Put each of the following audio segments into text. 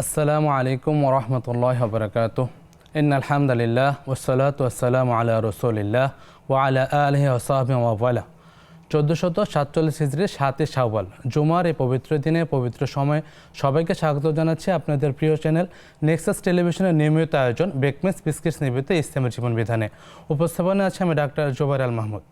আসসালামু আলাইকুম ওরহমতুল্লাহ বরকাতুহ। ইন্নাল হামদুলিল্লাহ ওয়াসসালাতু ওয়াসসালামু আলা রাসূলিল্লাহ ওয়া আলা আলিহি ওয়া সাহবিহি ওয়া ওয়ালা। 1447 হিজরির 7 শাওয়াল জুমার এই পবিত্র দিনে পবিত্র সময়ে সবাইকে স্বাগত জানাচ্ছি আপনাদের প্রিয় চ্যানেল নেক্সাস টেলিভিশনের নিয়মিত আয়োজন বেকমেস বিস্কিটস নিবেদিত ইসলামের জীবন বিধানে। উপস্থাপনা আছে আমি ডাক্তার জুবাইর আল মাহমুদ।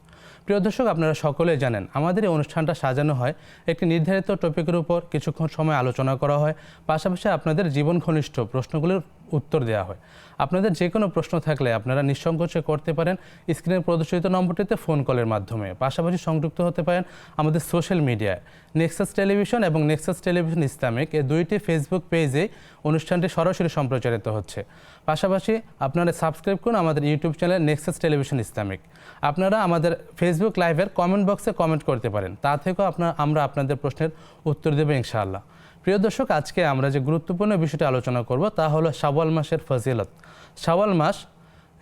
প্রিয় দর্শক, আপনারা সকলেই জানেন আমাদের এই অনুষ্ঠানটা সাজানো হয় একটি নির্ধারিত টপিকের উপর কিছুক্ষণ সময় আলোচনা করা হয়, পাশাপাশি আপনাদের জীবন ঘনিষ্ঠ প্রশ্নগুলোর উত্তর দেওয়া হয়। আপনাদের যে কোনো প্রশ্ন থাকলে আপনারা নিঃসংকোচে করতে পারেন স্ক্রিনে প্রদর্শিত নম্বরটিতে ফোন কলের মাধ্যমে, পাশাপাশি সংযুক্ত হতে পারেন আমাদের সোশ্যাল মিডিয়ায় নেক্সাস টেলিভিশন এবং নেক্সাস টেলিভিশন ইসলামিক এই দুইটি ফেসবুক পেজে অনুষ্ঠানটি সরাসরি সম্প্রচারিত হচ্ছে। পাশাপাশি আপনারা সাবস্ক্রাইব করুন আমাদের YouTube channel Nexus television Islamic. আপনারা আমাদের ফেসবুক লাইভের কমেন্ট বক্সে কমেন্ট করতে পারেন, তা থেকেও আমরা আপনাদের প্রশ্নের উত্তর দেব ইনশাআল্লাহ। প্রিয় দর্শক, আজকে আমরা যে গুরুত্বপূর্ণ বিষয়টি আলোচনা করব তা হলো শাওয়াল মাসের ফজিলত। শাওয়াল মাস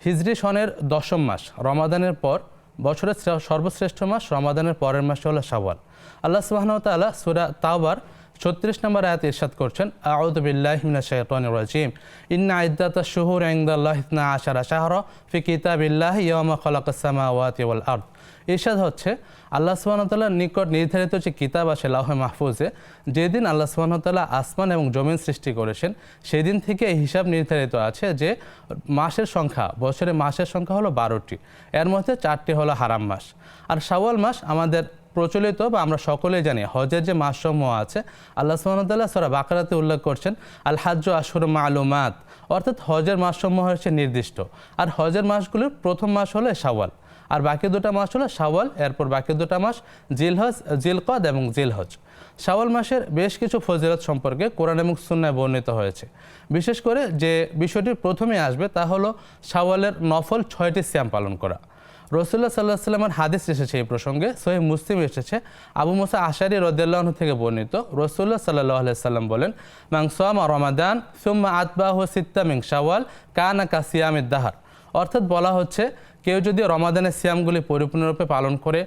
হিজরি সনের 10ম মাস, রমাদানের পর বছরের সর্বশ্রেষ্ঠ মাস। রমাদানের পরের মাস হলো শাওয়াল। আল্লাহ সুবহানাহু ওয়া তাআলা সূরা তাওবার 36 নম্বর আয়াতে ইরশাদ করছেন, আউযু বিল্লাহি মিনাশ শাইতানির রাজিম, ইন্না ইদ্দাতাশ শুহুরি ইনদাল্লাহি 12 শাহরা ফি কিতাবিল্লাহি ইয়াওমা খালাকাস সামাওয়াতি ওয়াল আরদ। ইরশাদ হচ্ছে, আল্লাহ সুবহানাহু ওয়া তাআলার নিকট নির্ধারিত যে কিতাব আছে লাউহে মাহফুজে, যেদিন আল্লাহ সুবহানাহু ওয়া তাআলা আসমান এবং জমিন সৃষ্টি করেছেন সেই দিন থেকে এই হিসাব নির্ধারিত আছে যে মাসের সংখ্যা, বছরে মাসের সংখ্যা হলো 12টি, এর মধ্যে 4টি হলো হারাম মাস। আর শাওয়াল মাস আমাদের প্রচলিত বা আমরা সকলেই জানি হজের যে মাসসমূহ আছে, আল্লাহ সুবহানাহু ওয়া তাআলা সূরা বাকারাতে উল্লেখ করছেন আল হাজ্জু আশহুরুম মা'লুমাত, অর্থাৎ হজের মাসসমূহ হচ্ছে নির্দিষ্ট। আর হজের মাসগুলোর প্রথম মাস হলো শাওয়াল, আর বাকি দুটো মাস হলো শাওয়াল, এরপর বাকি দুটো মাস জিলহজ, জিলকদ এবং জিলহজ। শাওয়াল মাসের বেশ কিছু ফজিলত সম্পর্কে কোরআন এবং সুন্নাহয় বর্ণিত হয়েছে। বিশেষ করে যে বিষয়টি প্রথমে আসবে তা হলো শাওয়ালের নফল 6টি সিয়াম পালন করা। রাসূলুল্লাহ সাল্লাল্লাহু আলাইহি ওয়াসাল্লামের হাদিস এসেছে এই প্রসঙ্গে, সহিহ মুসলিম এসেছে আবু মুসা আশআরী রাদিয়াল্লাহু আনহু থেকে বর্ণিত। রাসূলুল্লাহ সাল্লাল্লাহু আলাইহি ওয়াসাল্লাম বলেন, মান সামা রমাদান সুম্মা আতবাহু সিত্তা মিন শাওয়াল কানা কাসিয়ামিদ দাহর। অর্থাৎ বলা হচ্ছে, কেউ যদি রমাদানের সিয়ামগুলি পরিপূর্ণরূপে পালন করে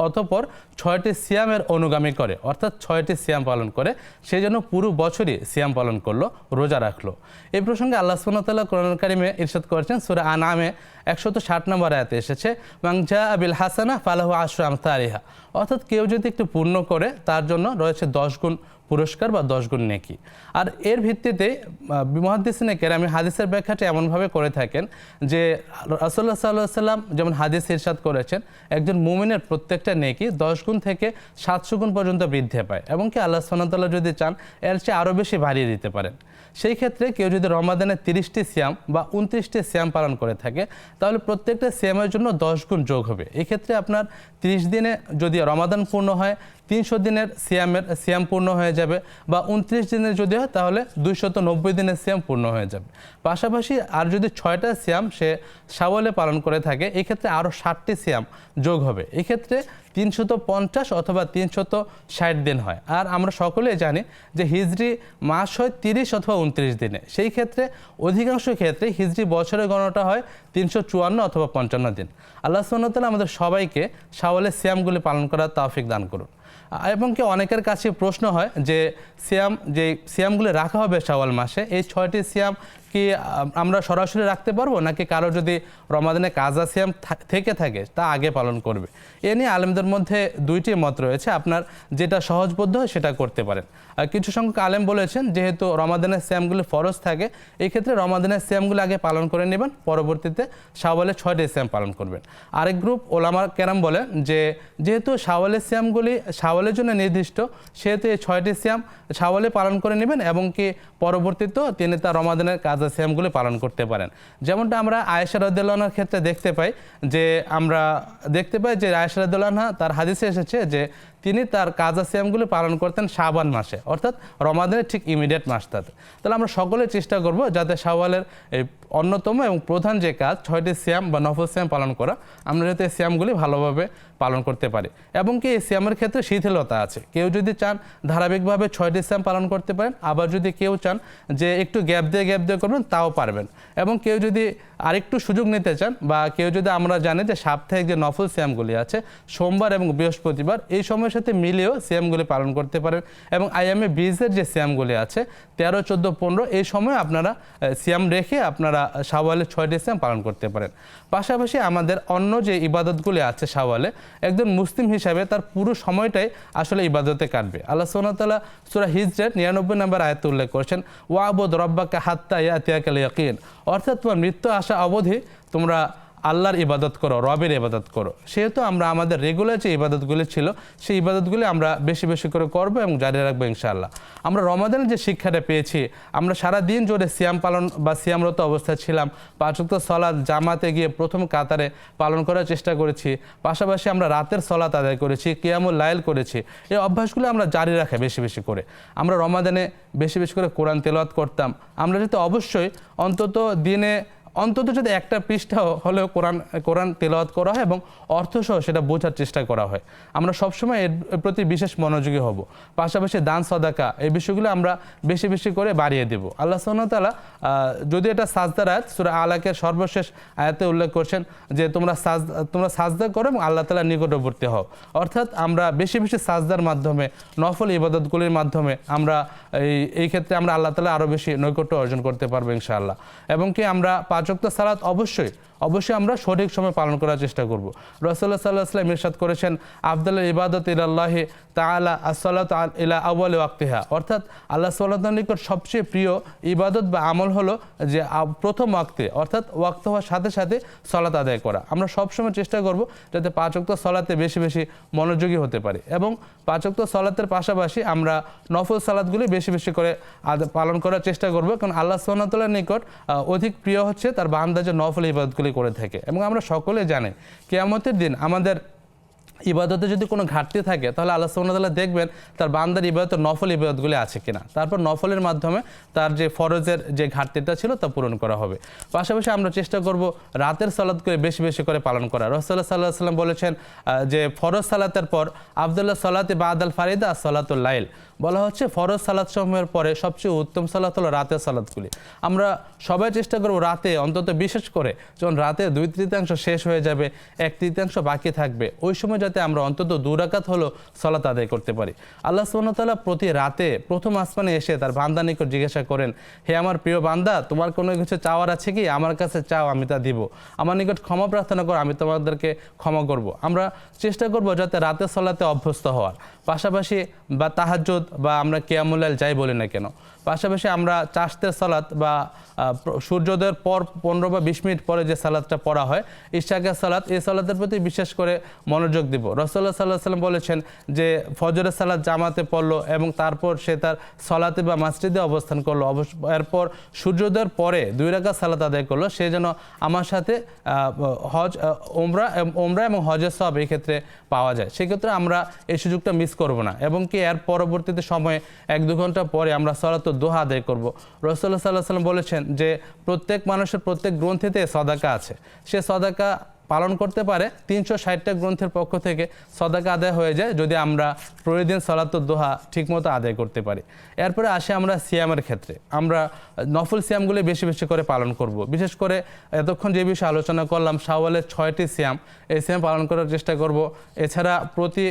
অতঃপর 6টি সিয়ামের অনুগামী করে, অর্থাৎ 6টি সিয়াম পালন করে, সেই জন্য পুরো বছরই সিয়াম পালন করলো, রোজা রাখলো। এই প্রসঙ্গে আল্লাহ সুবহানাহু ওয়া তাআলা কোরআনুল কারীমে ইরশাদ করেছেন, সূরা আনআমে 160 নম্বর আয়াতে এসেছে, মান জাআ বিল হাসানা ফালাহু আশরু আমসালিহা। অর্থাৎ কেউ যদি একটু পূর্ণ করে তার জন্য রয়েছে 10 গুণ পুরস্কার বা 10 গুণ নেকি। আর এর ভিত্তিতে মুহাদ্দিসিনে কেরাম হাদিসের ব্যাখ্যাটি এমনভাবে করে থাকেন যে রাসূলুল্লাহ সাল্লাল্লাহু আলাইহি ওয়াসাল্লাম যেমন হাদিস ইরশাদ করেছেন, একজন মুমিনের প্রত্যেকটা নেকি 10 গুণ থেকে 700 গুণ পর্যন্ত বৃদ্ধি পায়, এবং কি আল্লাহ সুবহানাহু ওয়া তাআলা যদি চান এর চেয়ে আরও বেশি বাড়িয়ে দিতে পারেন। সেই ক্ষেত্রে কেউ যদি রমাদানে 30টি সিয়াম বা 29টি সিয়াম পালন করে থাকে, তাহলে প্রত্যেকটা সিয়ামের জন্য 10 গুণ যোগ হবে। এক্ষেত্রে আপনার 30 দিনে যদি রমাদান পূর্ণ হয় 300 দিনের সিয়াম পূর্ণ হয়ে যাবে, বা 29 দিনের যদি হয় তাহলে 290 দিনের সিয়াম পূর্ণ হয়ে যাবে। পাশাপাশি আর যদি 6টা সিয়াম সে শাওয়ালে পালন করে থাকে, এক্ষেত্রে আরও 60টি সিয়াম যোগ হবে। এক্ষেত্রে 350 অথবা 360 দিন হয়। আর আমরা সকলেই জানি যে হিজরি মাস হয় 30 অথবা 29 দিনে, সেই ক্ষেত্রে অধিকাংশ ক্ষেত্রে হিজরি বছরের গণনাটা হয় 354 অথবা 55 দিন। আল্লাহ সুবহানাহু ওয়া তাআলা আমাদের সবাইকে শাওয়ালের সিয়ামগুলি পালন করার তৌফিক দান করুন। এবং কি অনেকের কাছে প্রশ্ন হয় যে সিয়ামগুলি রাখা হবে শাওয়াল মাসে, এই 6টি সিয়াম কি আমরা সরাসরি রাখতে পারবো, নাকি কারো যদি রমাদানে কাজা সিয়াম থেকে থাকে তা আগে পালন করবে? এ নিয়ে আলেমদের মধ্যে 2টি মত রয়েছে। আপনার যেটা সহজবোধ্য হয় সেটা করতে পারেন। আর কিছু সংখ্যক আলেম বলেছেন, যেহেতু রমাদানের সিয়ামগুলি ফরজ থাকে, এই ক্ষেত্রে রমাদানের সিয়ামগুলি আগে পালন করে নেবেন, পরবর্তীতে শাওয়ালের 6টি সিয়াম পালন করবেন। আরেক গ্রুপ ওলামা কেরাম বলেন যে যেহেতু শাওয়ালের সিয়ামগুলি শাওয়ালের জন্য নির্দিষ্ট, সেহেতু এই 6টি সিয়াম শাওয়ালে পালন করে নেবেন, এবং কি পরবর্তীতেও তিনি তার রমাদানের কাজা সিয়ামগুলি পালন করতে পারেন। যেমনটা আমরা আয়েশা রাদিয়াল্লাহু আনহার ক্ষেত্রে দেখতে পাই যে আয়েশা রাদিয়াল্লাহু আনহা তার হাদিসে এসেছে যে তিনি তার কাজা সিয়ামগুলি পালন করতেন শাবান মাসে, অর্থাৎ রমাদানের ঠিক ইমিডিয়েট মাসটাতে। তাহলে আমরা সকলে চেষ্টা করব যাতে শাওয়ালের এই অন্যতম এবং প্রধান যে কাজ 6টি সিয়াম বা নফল সিয়াম পালন করা, আমরা যাতে এই সিয়ামগুলি ভালোভাবে পালন করতে পারি। এবং কি এই সিয়ামের ক্ষেত্রে শিথিলতা আছে, কেউ যদি চান ধারাবাহিকভাবে 6টি সিয়াম পালন করতে পারেন, আবার যদি কেউ চান যে একটু গ্যাপ দিয়ে করবেন তাও পারবেন। এবং কেউ যদি আরেকটু সুযোগ নিতে চান বা কেউ যদি আমরা জানি যে সাপ্তাহিক যে নফল সিয়ামগুলি আছে সোমবার এবং বৃহস্পতিবার এই সময়ের সাথে মিলিয়েও সিয়ামগুলি পালন করতে পারেন এবং আইয়ামে বীজের যে সিয়ামগুলি আছে 13, 14, 15 এই সময় আপনারা সিয়াম রেখে আপনারা শাওয়ালের 6টি সিয়াম পালন করতে পারেন। পাশাপাশি আমাদের অন্য যে ইবাদতগুলি আছে শাওয়ালে একজন মুসলিম হিসাবে তার পুরো সময়টাই আসলে ইবাদতে কাটবে। আল্লাহ সুবহানাহু ওয়া তাআলা সূরা হিজরের 99 নম্বর আয়াতে উল্লেখ করেছেন ওয়াবুদ রাব্বাকা হাত্তা ইয়াতিয়াকাল ইয়াকিন, অর্থাৎ তোমার মৃত্যু আসা অবধি তোমরা আল্লাহর ইবাদত করো, রবের ইবাদত করো। সেহেতু আমরা আমাদের রেগুলার যে ইবাদতগুলি ছিল সেই ইবাদতগুলি আমরা বেশি বেশি করে করবো এবং জারি রাখবো ইনশাআল্লাহ। আমরা রমাদানের যে শিক্ষাটা পেয়েছি, আমরা সারা দিন জুড়ে সিয়াম পালন বা সিয়ামরত অবস্থায় ছিলাম, 5 ওয়াক্ত সালাত জামাতে গিয়ে প্রথম কাতারে পালন করার চেষ্টা করেছি, পাশাপাশি আমরা রাতের সালাত আদায় করেছি, কিয়ামুল লাইল করেছি। এই অভ্যাসগুলো আমরা জারি রাখি বেশি বেশি করে। আমরা রমাদানে বেশি বেশি করে কোরআন তেলাওয়াত করতাম। আমরা যাতে অবশ্যই অন্তত দিনে যদি একটা পৃষ্ঠা হলেও কোরআন তেলাওয়াত করা হয় এবং অর্থসহ সেটা বোঝার চেষ্টা করা হয়। আমরা সবসময় এর প্রতি বিশেষ মনোযোগী হব। পাশাপাশি দান সদাকা এই বিষয়গুলো আমরা বেশি বেশি করে বাড়িয়ে দেব। আল্লাহ সুবহানাহু ওয়া তাআলা যদি এটা সাজদার আয়াত, সূরা আলাকের সর্বশেষ আয়াতে উল্লেখ করছেন যে তোমরা সাজদা করো এবং আল্লাহ তাআলার নিকটবর্তী হও। অর্থাৎ আমরা বেশি বেশি সাজদার মাধ্যমে নফল ইবাদতগুলির মাধ্যমে আমরা এই ক্ষেত্রে আমরা আল্লাহ তাআলা আরও বেশি নৈকট্য অর্জন করতে পারবো ইনশাআল্লাহ। এবং কি আমরা 5 ওয়াক্ত সালাত অবশ্যই আমরা সঠিক সময় পালন করার চেষ্টা করব। রাসূলুল্লাহ সাল্লাল্লাহু আলাইহি ওয়াসাল্লাম ইরশাদ করেছেন আফদালুল ইবাদত ইলাল্লাহি তাআলা as-সালাতু ইলা আউয়ালি ওয়াক্তিহা, অর্থাৎ আল্লাহ সুবহানাহু ওয়া তাআলার নিকট সবচেয়ে প্রিয় ইবাদত বা আমল হলো যে প্রথম ওয়াক্তে, অর্থাৎ ওয়াক্ত হওয়ার সাথে সাথে সালাত আদায় করা। আমরা সবসময় চেষ্টা করব যাতে 5 ওয়াক্ত সালাতে বেশি বেশি মনোযোগী হতে পারি এবং 5 ওয়াক্ত সালাতের পাশাপাশি আমরা নফল সালাতগুলি বেশি বেশি করে পালন করার চেষ্টা করব, কারণ আল্লাহ সুবহানাহু ওয়া তাআলার নিকট অধিক প্রিয় হচ্ছে তার বান্দা যে নফল ইবাদতগুলি করে থাকে। এবং আমরা সকলে জানি কিয়ামতের দিন আমাদের ইবাদতে যদি কোনো ঘাটতি থাকে তাহলে আল্লাহ সুবহানাহু ওয়া তাআলা দেখবেন তার বান্দার ইবাদত নফল ইবাদতগুলি আছে কিনা, তারপর নফলের মাধ্যমে তার যে ফরজের যে ঘাটতিটা ছিল তা পূরণ করা হবে। পাশাপাশি আমরা চেষ্টা করব রাতের সালাতকে বেশি বেশি করে পালন করা। রাসূলুল্লাহ সাল্লাল্লাহু আলাইহি ওয়াসাল্লাম বলেছেন যে ফরজ সালাতের পর আফদালুস সালাতি বাদাল ফারিদা সালাতুল লাইল, বলা হচ্ছে ফরজ সালাত সমূহের পরে সবচেয়ে উত্তম সালাত হলো রাতের সালাতগুলি। আমরা সবাই চেষ্টা করব রাতে, অন্তত বিশেষ করে যখন রাতে 2/3 শেষ হয়ে যাবে, 1/3 বাকি থাকবে, ওই সময় যাতে আমরা অন্তত 2 রাকাত হলো সালাত আদায় করতে পারি। আল্লাহ সুবহানাহু ওয়া তাআলা প্রতি রাতে প্রথম আসমানে এসে তার বান্দা নিকট জিজ্ঞাসা করেন, হে আমার প্রিয় বান্দা, তোমার কোনো কিছু চাওয়ার আছে কি? আমার কাছে চাও, আমি তা দিব। আমার নিকট ক্ষমা প্রার্থনা করো, আমি তোমাদেরকে ক্ষমা করব। আমরা চেষ্টা করব যাতে রাতের সালাতে অভ্যস্ত হওয়ার, পাশাপাশি বা তাহাজ্জুদ বা আমরা কিয়ামুল লাইল যাই বলি না কেন, পাশাপাশি আমরা চাশতের সালাত বা সূর্যোদয়ের পর 15 বা 20 মিনিট পরে যে সালাতটা পড়া হয় ইশাকের সালাত, এই সালাতের প্রতি বিশেষ করে মনোযোগ দিব। রাসূলুল্লাহ সাল্লাল্লাহু আলাইহি ওয়াসাল্লাম বলেছেন যে ফজরের সালাত জামাতে পড়লো এবং তারপর সে তার সালাতে বা মসজিদে অবস্থান করলো, এরপর সূর্যোদয়ের পরে 2 রাকাত সালাত আদায় করলো, সে যেন আমার সাথে ওমরা এবং হজের সওয়াব এই ক্ষেত্রে পাওয়া যায়। সেক্ষেত্রে আমরা এই সুযোগটা মিস করব না এবং কি এর পরবর্তীতে সময়ে 1-2 ঘন্টা পরে আমরা সালাতুদ দুহা আদায় করব। রাসূলুল্লাহ সাল্লাল্লাহু আলাইহি ওয়াসাল্লাম বলেছেন যে প্রত্যেক মানুষের প্রত্যেক গ্রন্থিতে সাদাকা আছে, সে সাদাকা পালন করতে পারে 360টা গ্রন্থের পক্ষ থেকে সাদাকা আদায় হয়ে যায় যদি আমরা প্রতিদিন সালাতুদ দুহা ঠিকমতো আদায় করতে পারি। এরপরে আসে আমরা সিয়ামের ক্ষেত্রে, আমরা নফল সিয়ামগুলি বেশি বেশি করে পালন করব। বিশেষ করে এতক্ষণ যে বিষয়ে আলোচনা করলাম শাওয়ালের 6টি সিয়াম, এই সিয়াম পালন করার চেষ্টা করব। এছাড়া প্রতি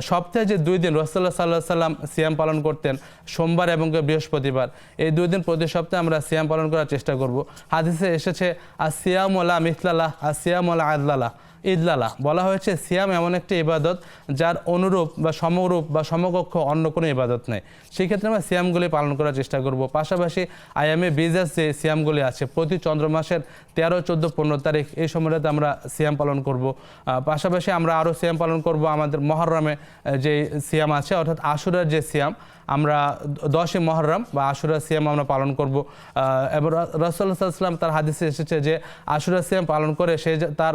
সপ্তাহে যে 2 দিন রাসূলুল্লাহ সাল্লাল্লাহু আলাইহি ওয়াসাল্লাম সিয়াম পালন করতেন, সোমবার এবং বৃহস্পতিবার, এই 2 দিন প্রতি সপ্তাহে আমরা সিয়াম পালন করার চেষ্টা করব। হাদিসে এসেছে আসিয়ামু লা মিসলালাহ আসিয়ামু লা আদলালাহ ইদলালা, বলা হয়েছে সিয়াম এমন একটি ইবাদত যার অনুরূপ বা সমরূপ বা সমকক্ষ অন্য কোনো ইবাদত নেই। সেই ক্ষেত্রে আমরা সিয়ামগুলি পালন করার চেষ্টা করব। পাশাপাশি আইয়ামে বিজাস যে সিয়ামগুলি আছে প্রতি চন্দ্র মাসের 13, 14, 15 তারিখ এই সময়টাতে আমরা সিয়াম পালন করব। পাশাপাশি আমরা আরও সিয়াম পালন করব আমাদের মহরমে যে সিয়াম আছে, অর্থাৎ আশুরার যে সিয়াম, আমরা 10ই মহরম বা আশুরা সিয়াম আমরা পালন করব। এবং রাসূলুল্লাহ সাল্লাল্লাহু আলাইহি ওয়াসাল্লাম তার হাদিসে এসেছে যে আশুরা সিয়াম পালন করে সে তার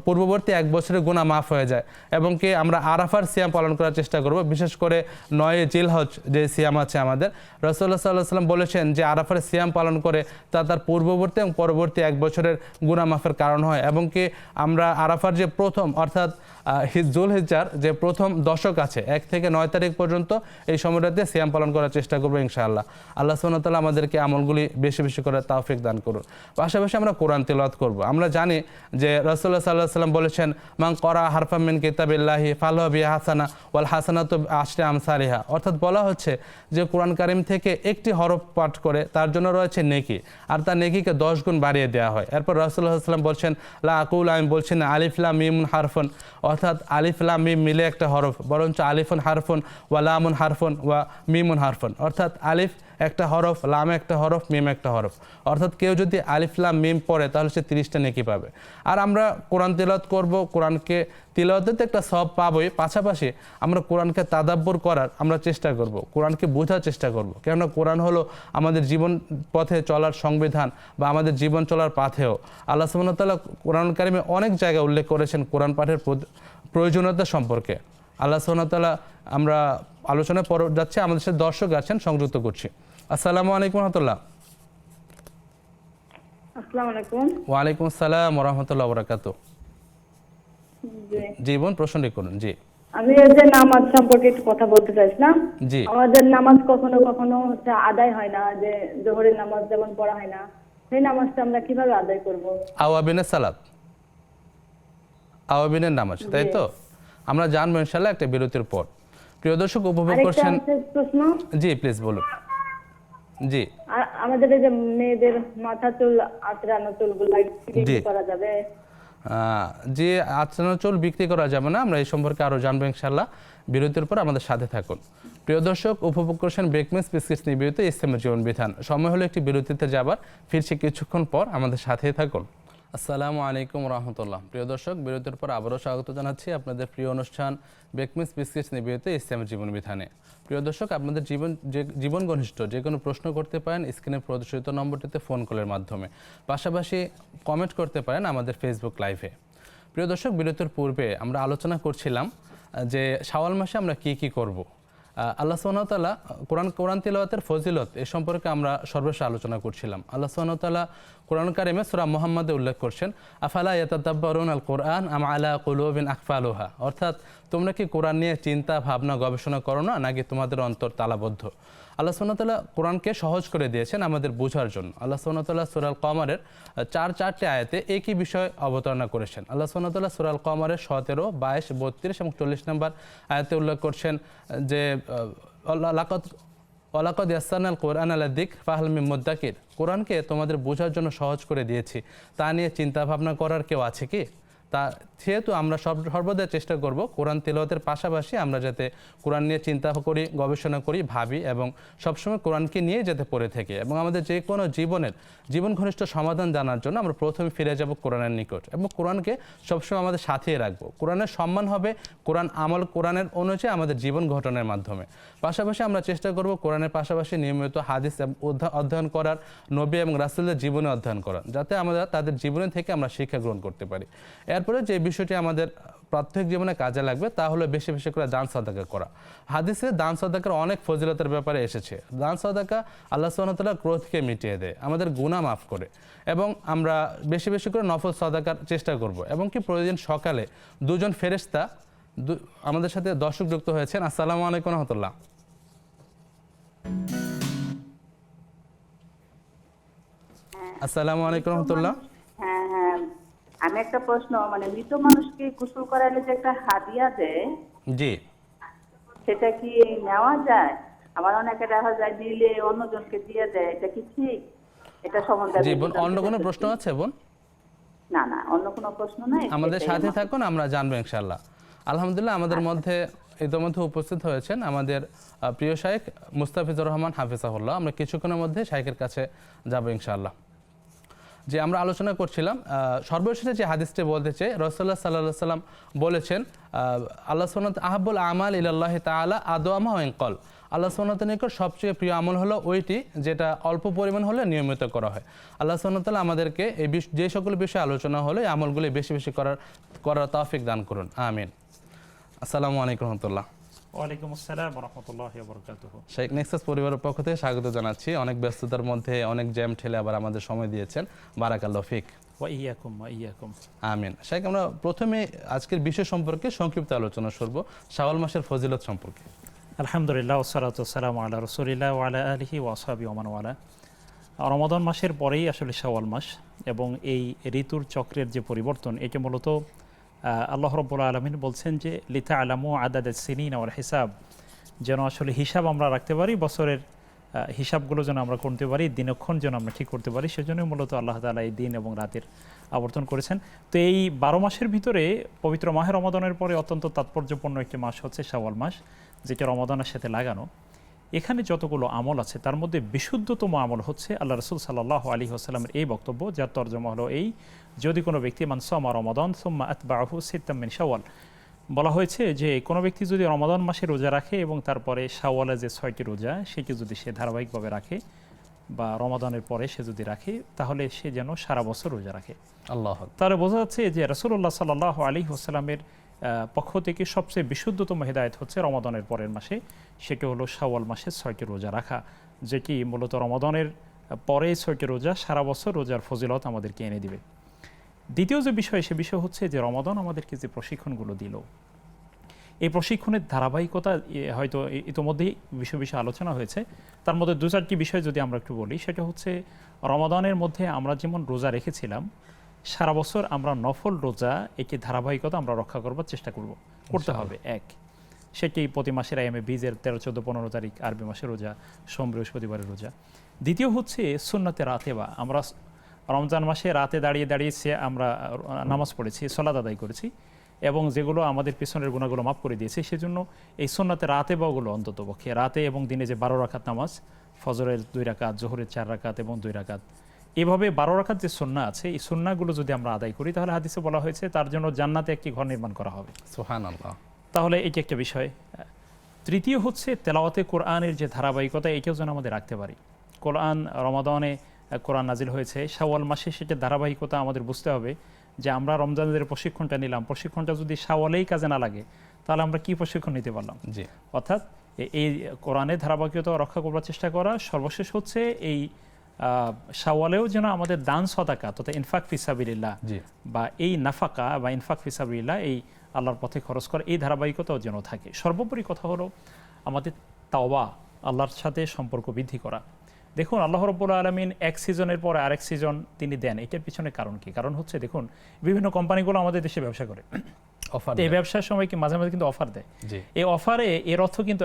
পূর্ববর্তী 1 বছরের গুনাহ মাফ হয়ে যায়। এবং কি আমরা আরাফার সিয়াম পালন করার চেষ্টা করব, বিশেষ করে 9 জিলহজ যে সিয়াম আছে আমাদের, রাসূলুল্লাহ সাল্লাল্লাহু আলাইহি ওয়াসাল্লাম বলেছেন যে আরাফার সিয়াম পালন করে তার পূর্ববর্তী এবং পরবর্তী 1 বছরের গুনাহ মাফের কারণ হয়। এবং কি আমরা আরাফার যে প্রথম, অর্থাৎ জুলহিজ্জার যে প্রথম দশক আছে 1 থেকে 9 তারিখ তারিখ পর্যন্ত এই সময়টাতে সিয়াম পালন করার চেষ্টা করবো ইনশাআল্লাহ। আল্লাহ সুবহানাহু ওয়া তাআলা আমাদেরকে আমলগুলি বেশি বেশি করে তৌফিক দান করুন। পাশাপাশি আমরা কোরআন তেলাওয়াত করব। আমরা জানি যে রাসূলুল্লাহ সাল্লাল্লাহু আলাইহি ওয়াসাল্লাম বলেছেন, মান করা হারফাম মিন কিতাবিল্লাহি ফালাহু বিহাসানা ওয়াল হাসানাতু বিআশরি আমসালিহা। অর্থাৎ বলা হচ্ছে যে কোরআন কারীম থেকে একটি হরফ পাঠ করে তার জন্য রয়েছে নেকি, আর তার নেকিকে 10 গুণ বাড়িয়ে দেওয়া হয়। এরপর রাসূলুল্লাহ সাল্লাল্লাহু আলাইহি ওয়াসাল্লাম বলছেন, লা আকুল, আমি বলছি না আলিফ লাম মিম হারফুন, অর্থাৎ আলিফ লাম মিম মিলে একটা হরফ, বরঞ্চ আলিফুন হারফুন ওয়া লামুন হারফুন ওয়া মিমুন হারফুন, অর্থাৎ আলিফ একটা হরফ, লাম একটা হরফ, মিম একটা হরফ। অর্থাৎ কেউ যদি আলিফ লাম মিম পড়ে তাহলে সে 30টা নেকি পাবে। আর আমরা কোরআন তিলাওয়াত করব, কোরআনকে তিলাওয়াতে তো একটা সওয়াব পাবোই, পাশাপাশি আমরা কোরআনকে তাদাব্বুর করার আমরা চেষ্টা করব, কোরআনকে বোঝার চেষ্টা করব। কেননা কোরআন হলো আমাদের জীবন পথে চলার সংবিধান বা আমাদের জীবন চলার পাথেও। আল্লাহ সুবহানাহু ওয়া তাআলা কোরআন কারিমে অনেক জায়গায় উল্লেখ করেছেন কোরআন পাঠের প্রয়োজনীয়তা সম্পর্কে। আল্লাহ সুবহানাহু ওয়া তাআলা, আমরা আলোচনায় পর যাচ্ছে, আমাদের সাথে দর্শক আছেন, সংযুক্ত করছি। আসসালামু আলাইকুম রাহমাতুল্লাহ। আসসালামু আলাইকুম। ওয়ালাইকুম আসসালাম ওয়া রাহমাতুল্লাহি ওয়া বারাকাতুহু। জি বোন, প্রশ্নটি করুন। জি, আমি এই যে নামাজ সম্পর্কে একটু কথা বলতে চাইছিলাম। জি, আমাদের নামাজ কখনো কখনো হচ্ছে আদায় হয় না, যে জোহরের নামাজ যেমন পড়া হয় না, সেই নামাজটা আমরা কিভাবে আদায় করব? আওয়াবিনের সালাত, আওয়াবিনের নামাজ, তাই তো? আমরা জানবো ইনশাআল্লাহ একটা বিরতির পর। প্রিয় দর্শক, উপভোগ আরেকটা করছেন। আছে প্রশ্ন। জি প্লিজ বলুন। জি, আমাদের এই যে মেয়েদের মাথা চুল আঁচড়ানো চুলগুলো কি করা যাবে? যে আচরণ চুল বিক্রি করা যাবে না, আমরা এই সম্পর্কে আরও জানবো ইনশাআল্লাহ। বিরতির পর আমাদের সাথে থাকুন। প্রিয় দর্শক, উপভোগ করছেন ব্রেকমেন্স বিস্কিটস নিবেদিত ইসলামের জীবন বিধান। সময় হলো একটি বিরতিতে যাবার, ফিরছি কিছুক্ষণ পর, আমাদের সাথেই থাকুন। আসসালামু আলাইকুম রাহমাতুল্লাহ। প্রিয় দর্শক, বিরতির পর আবারও স্বাগত জানাচ্ছি আপনাদের প্রিয় অনুষ্ঠান ব্রেকমেন্স বিস্কিটস নিবেদিত ইসলামের জীবন বিধানে। প্রিয় দর্শক, আপনাদের জীবন ঘনিষ্ঠ যে কোনো প্রশ্ন করতে পারেন স্ক্রিনে প্রদর্শিত নম্বরটিতে ফোন কলের মাধ্যমে, পাশাপাশি কমেন্ট করতে পারেন আমাদের ফেসবুক লাইভে। প্রিয় দর্শক, বিরতির পূর্বে আমরা আলোচনা করছিলাম যে শাওয়াল মাসে আমরা কি করব। আল্লাহ সুবহানাহু ওয়া তাআলা কোরআন তিলাওয়াতের ফজিলত এ সম্পর্কে আমরা সর্বশেষ আলোচনা করছিলাম। আল্লাহ সুবহানাহু ওয়া তাআলা কোরআন কারিমে সূরা মুহাম্মাদে উল্লেখ করছেন, আফালা ইয়াতাদাব্বারুনা আল কোরআন আম আলা কুলুবিন আকফালুহা, অর্থাৎ তোমরা কি কোরআন নিয়ে চিন্তা ভাবনা গবেষণা করো না, নাকি তোমাদের অন্তর তালাবদ্ধ। আল্লাহ সুবহানাহু ওয়া তাআলা কোরআনকে সহজ করে দিয়েছেন আমাদের বোঝার জন্য। আল্লাহ সুবহানাহু ওয়া তাআলা সূরা আল কমারের চারটি আয়াতে একই বিষয় অবতারণা করেছেন। আল্লাহ সুবহানাহু ওয়া তাআলা সূরা আল কমারের 17, 22, 32 এবং 40 নম্বর আয়াতে উল্লেখ করছেন যে ওয়ালাকাদ ইয়াসসারনাল কোরআনা লিয-যিকর ফাহাল মিন মুদ্দাকির, কোরআনকে তোমাদের বোঝার জন্য সহজ করে দিয়েছি, তা নিয়ে চিন্তা ভাবনা করার কেউ আছে কি? তা সেহেতু আমরা সর্বদা চেষ্টা করব কোরআন তেলাওয়াতের পাশাপাশি আমরা যাতে কোরআন নিয়ে চিন্তা করি, গবেষণা করি, ভাবি এবং সবসময় কোরআনকে নিয়ে যাতে পড়ে থাকি। এবং আমাদের যে কোনো জীবন ঘনিষ্ঠ সমাধান জানার জন্য আমরা প্রথমে ফিরে যাব কোরআনের নিকট এবং কোরআনকে সবসময় আমাদের সাথেই রাখবো। কোরআনের সম্মান হবে কোরআন আমল, কোরআনের অনুযায়ী আমাদের জীবন গঠনের মাধ্যমে। পাশাপাশি আমরা চেষ্টা করব কোরআনের পাশাপাশি নিয়মিত হাদিস অধ্যয়ন করার, নবী এবং রাসূলের জীবনে অধ্যয়ন করার, যাতে আমরা তাদের জীবনে থেকে আমরা শিক্ষা গ্রহণ করতে পারি। এরপরে যে বিষয়টি আমাদের প্রাত্যহিক জীবনে কাজে লাগবে তা হলো বেশি বেশি করে দান সাদাকা করা। হাদিসে দান সাদাকার অনেক ফজিলতের ব্যাপারে এসেছে। দান সাদাকা আল্লাহ সুবহানাহু ওয়া তাআলা ক্রোধকে মিটিয়ে দেয়, আমাদের গুনাহ মাফ করে, এবং আমরা বেশি বেশি করে নফল সাদাকার চেষ্টা করব। এবং কি প্রতিদিন সকালে দুজন ফেরেশতা আমাদের সাথে দর্শক যুক্ত হয়েছেন। আসসালামু আলাইকুম রাহমাতুল্লাহ। আসসালামু আলাইকুম রাহমাতুল্লাহ। হ্যাঁ হ্যাঁ, আমি একটা প্রশ্ন, মানে মৃত মানুষকে গোসল করালে যে একটা হাদিয়া দেয়, জি, সেটা কি নেওয়া যায়? আবার অনেকে দেখা যায় দিলে অন্যজনকে দিয়ে দেয়, এটা কি ঠিক? এটা সম্বন্ধে জি বোন, অন্য কোনো প্রশ্ন আছে বোন? না না, অন্য কোনো প্রশ্ন নাই। আমাদের সাথে থাকুন, আমরা জানবো ইনশাআল্লাহ। আলহামদুলিল্লাহ, আমাদের মধ্যে ইতিমধ্যে উপস্থিত হয়েছেন আমাদের প্রিয় শাইখ মুস্তাফিজুর রহমান হাফিজাহুল্লাহ। আমরা কিছুক্ষণের মধ্যে শাইখের কাছে যাবো ইনশাআল্লাহ। যে আমরা আলোচনা করছিলাম, সর্বশেষে যে হাদিসটি বলতে চাই, রাসূলুল্লাহ সাল্লাল্লাহু আলাইহি ওয়াসাল্লাম বলেছেন, আল্লাহ সুবহানাহু ওয়া তাআলা আহাব্বুল আমাল ইলাল্লাহি তাআলা আদওয়ামা ওয়া ইনকাল, আল্লাহ সুবহানাহু ওয়া তাআলার নিকট সবচেয়ে প্রিয় আমল হলো ওইটি যেটা অল্প পরিমাণ হলে নিয়মিত করা হয়। আল্লাহ সুবহানাহু ওয়া তাআলা আমাদেরকে এই যে সকল বিষয়ে আলোচনা হলো এই আমলগুলি বেশি বেশি করার তৌফিক দান করুন, আমিন। আসসালামু আলাইকুম রাহমাতুল্লাহ। ওয়ালাইকুম আসসালাম ওয়া রাহমাতুল্লাহি ওয়া বারাকাতুহু। শেখ নেক্সাস পরিবারের পক্ষ থেকে স্বাগত জানাচ্ছি। অনেক ব্যস্ততার মধ্যে অনেক জ্যাম ঠেলে আবার আমাদের সময় দিয়েছেন, বারাকাল্লাহু ফিক। ওয়া ইয়াকুম ওয়া ইয়াকুম। আমিন। শেখ, আমরা প্রথমে আজকের বিষয় সম্পর্কে সংক্ষিপ্ত আলোচনা করব, শাওয়াল মাসের ফজিলত সম্পর্কে। আলহামদুলিল্লাহ ওসসালাতু ওয়াসসালামু আলা রাসূলিল্লাহ ওয়া আলা আলিহি ওয়া আসহাবিহি ওয়া মান ওয়ালা। রমাদান মাসের পরেই আসলে শাওয়াল মাস, এবং এই ঋতুর চক্রের যে পরিবর্তন, এটা মূলত আল্লাহ রাব্বুল আলামিন বলছেন যে লিতা'লামু আদাদাস সিনিনা ওয়াল হিসাব, যেন আসলে হিসাব আমরা রাখতে পারি, বছরের হিসাবগুলো যেন আমরা করতে পারি, দিনক্ষণ যেন আমরা ঠিক করতে পারি, সেজন্যই মূলত আল্লাহ তাআলা এই দিন এবং রাতের আবর্তন করেছেন। তো এই 12 মাসের ভিতরে পবিত্র মাহে রমাদানের পরে অত্যন্ত তাৎপর্যপূর্ণ একটি মাস হচ্ছে শাওয়াল মাস, যেটা রমাদানের সাথে লাগানো। এখানে যতগুলো আমল আছে তার মধ্যে বিশুদ্ধতম আমল হচ্ছে আল্লাহ রাসূল সাল্লাল্লাহু আলাইহি ওয়াসাল্লামের এই বক্তব্য, যার তর্জমা হলো এই: যদি কোনো ব্যক্তি মান সামা রমাদান সুম্মা আতবাহু সিত্তাম মিন শাওয়াল, বলা হয়েছে যে কোনো ব্যক্তি যদি রমাদান মাসে রোজা রাখে এবং তারপরে শাওয়ালে যে 6টি রোজা সেটি যদি সে ধারাবাহিকভাবে রাখে বা রমাদানের পরে সে যদি রাখে, তাহলে সে যেন সারা বছর রোজা রাখে। আল্লাহ। তাহলে বোঝা যাচ্ছে যে রাসূলুল্লাহ সাল্লাল্লাহু আলাইহি ওয়াসাল্লামের পক্ষ থেকে সবচেয়ে বিশুদ্ধতম হিদায়াত হচ্ছে রমাদানের পরের মাসে, সেটি হলো শাওয়াল মাসে 6টি রোজা রাখা, যেটি মূলত রমাদানের পরে 6টি রোজা সারা বছর রোজার ফজিলত আমাদেরকে এনে দিবে। দ্বিতীয় যে বিষয়, সে বিষয় হচ্ছে যে রমাদান আমাদেরকে যে প্রশিক্ষণগুলো দিল, এই প্রশিক্ষণের ধারাবাহিকতা হয়তো ইতোমধ্যেই বিষয় আলোচনা হয়েছে। তার মধ্যে 2-4টি বিষয় যদি আমরা একটু বলি, সেটা হচ্ছে রমাদানের মধ্যে আমরা যেমন রোজা রেখেছিলাম, সারা বছর আমরা নফল রোজা একে ধারাবাহিকতা আমরা রক্ষা করবার চেষ্টা করতে হবে। এক, সেটি প্রতি মাসের আইএমএ বীজের 13, 14, 15 তারিখ আরবি মাসের রোজা, সোম বৃহস্পতিবারের রোজা। দ্বিতীয় হচ্ছে সুন্নতে রাতেবা, আমরা রমজান মাসে রাতে দাঁড়িয়ে আমরা নামাজ পড়েছি, সালাত আদায় করেছি, এবং যেগুলো আমাদের পিছনের গুনাহগুলো মাফ করে দিয়েছে, সেজন্য এই সুন্নতে রাতেবাগুলো অন্তত পক্ষে রাতে এবং দিনে যে 12 রাকাত নামাজ, ফজরের 2 রাকাত, জোহরের 4 রাকাত এবং 2 রাকাত, এভাবে 12 রাকাত যে সুন্নাহ আছে, এই সুন্নাহগুলো যদি আমরা আদায় করি, তাহলে হাদিসে বলা হয়েছে তার জন্য জান্নাতে একটি ঘর নির্মাণ করা হবে। সুবহানাল্লাহ। তাহলে এটি একটা বিষয়। তৃতীয় হচ্ছে তেলাওয়াতে কোরআনের যে ধারাবাহিকতা, এটাও যেন আমাদের রাখতে পারি। কোরআন রমাদানে কোরআন নাজিল হয়েছে, শাওয়াল মাসে সেটা ধারাবাহিকতা আমাদের বুঝতে হবে যে আমরা রমজানের প্রশিক্ষণটা নিলাম, প্রশিক্ষণটা যদি শাওয়ালেই কাজে না লাগে, তাহলে আমরা কি প্রশিক্ষণ নিতে পারলাম? জি, অর্থাৎ এই কোরআনের ধারাবাহিকতা রক্ষা করবার চেষ্টা করা। সর্বশেষ হচ্ছে এই শাওয়ালেও যেন আমাদের দান সদাকা তথা ইনফাক ফিসাবিলিল্লাহ বা এই নাফাকা বা ইনফাক ফিসাবিলিল্লাহ, এই আল্লাহর পথে খরচ করা, এই ধারাবাহিকতাও যেন থাকে। সর্বোপরি কথা হলো আমাদের তাওবা, আল্লাহর সাথে সম্পর্ক বৃদ্ধি করা। দেখুন, আল্লাহ রাব্বুল আলামিন এক সিজনের পরে আরেক সিজন তিনি দেন, এটার পিছনে কারণ কি? কারণ হচ্ছে দেখুন, বিভিন্ন কোম্পানিগুলো আমাদের দেশে ব্যবসা করে, এই ব্যবসার সময় কি মাঝে মাঝে কিন্তু অফার দেয়। এই অফারে এর অর্থ কিন্তু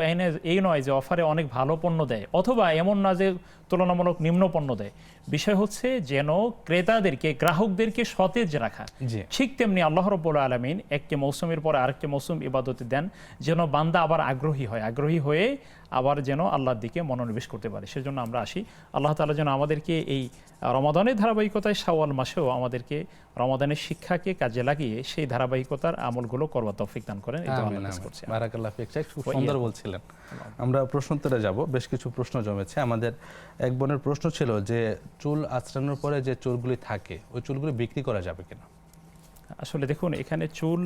এই নয় যে অফারে অনেক ভালো পণ্য দেয়, অথবা এমন না যে তুলনামূলক নিম্ন পণ্য দেয়। বিষয় হচ্ছে যেন ক্রেতাদেরকে, গ্রাহকদেরকে সতেজ রাখা। ঠিক তেমনি আল্লাহ রাব্বুল আলামিন একটি মৌসুমের পরে আরেকটি মৌসুম ইবাদতে দেন, যেন বান্দা আবার আগ্রহী হয়ে আবার যেন আল্লাহর দিকে মনোনিবেশ করতে পারে। সেজন্য আমরা আসি, আল্লাহ তাআলা যেন আমাদেরকে এই রমাদানের ধারাবাহিকতায় শাওয়াল মাসেও আমাদেরকে রমাদানের শিক্ষাকে কাজে লাগিয়ে সেই ধারাবাহিকতার আমলগুলো করবার তৌফিক দান করেন। বারাকাল্লাহ ফিক। খুব সুন্দর বলছিলেন। আমরা প্রশ্নোত্তরে যাব। বেশ কিছু প্রশ্ন জমেছে। আমাদের এক বোনের প্রশ্ন ছিল যে চুল আঁচড়ানোর পরে যে চুলগুলি থাকে, ওই চুলগুলি বিক্রি করা যাবে কিনা? আসলে দেখুন, এখানে চুল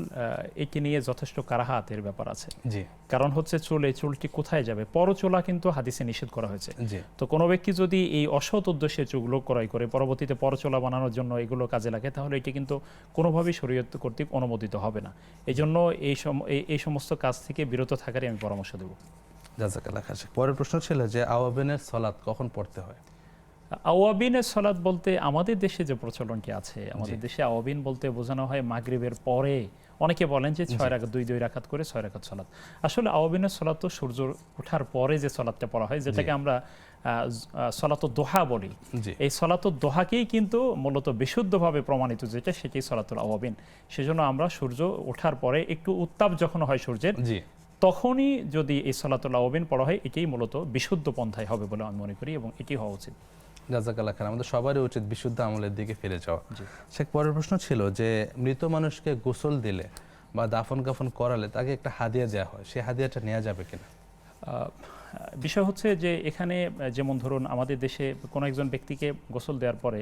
একে নিয়ে যথেষ্ট কারাহাতের ব্যাপার আছে। কারণ হচ্ছে এই চুলটি কোথায় যাবে? পরচুলা কিন্তু হাদিসে নিষেধ করা হয়েছে। তো কোনো ব্যক্তি যদি এই অসৎ উদ্দেশ্যে চুলগুলো ক্রয় করে পরবর্তীতে পরচুলা বানানোর জন্য এগুলো কাজে লাগে, তাহলে এটি কিন্তু কোনোভাবেই শরীয়ত কর্তৃক অনুমোদিত হবে না। এই জন্য এই সমস্ত কাজ থেকে বিরত থাকারই আমি পরামর্শ দেব। জাযাকাল্লাহ খাইর। পরের প্রশ্ন ছিল যে আওয়াবিনের সালাত কখন পড়তে হয়? আওয়াবিনের সালাত বলতে আমাদের দেশে যে প্রচলনটি আছে, আমাদের দেশে আওয়াবিন বলতে বোঝানো হয় মাগরিবের পরে। অনেকে বলেন যে 6 রাকাত 2 রাকাত করে 6 রাকাত সালাত। আসলে আওয়াবিনের সালাত তো সূর্য ওঠার পরে যে সালাতটা পড়া হয়, যেটাকে আমরা সালাতুদ দোহা বলি, এই সালাতুদ দোহাকেই কিন্তু মূলত বিশুদ্ধভাবে প্রমাণিত যেটা, সেটাই সালাতুল আওয়াবিন। সেজন্য আমরা সূর্য ওঠার পরে একটু উত্তাপ যখন হয় সূর্যের, তখনই যদি এই সালাতুল আওয়াবিন পড়া হয়, এটাই মূলত বিশুদ্ধ পন্থায় হবে বলে আমি মনে করি, এবং এটি হওয়া উচিত। জাযাকাল্লাহ খাইর। আমাদের সবারই উচিত বিশুদ্ধ আমলের দিকে ফিরে যাওয়া। শেখ, পরের প্রশ্ন ছিল যে মৃত মানুষকে গোসল দিলে বা দাফন কাফন করালে তাকে একটা হাদিয়া দেওয়া হয়, সেই হাদিয়াটা নেওয়া যাবে কিনা? বিষয় হচ্ছে যে এখানে যেমন ধরুন আমাদের দেশে কোনো একজন ব্যক্তিকে গোসল দেওয়ার পরে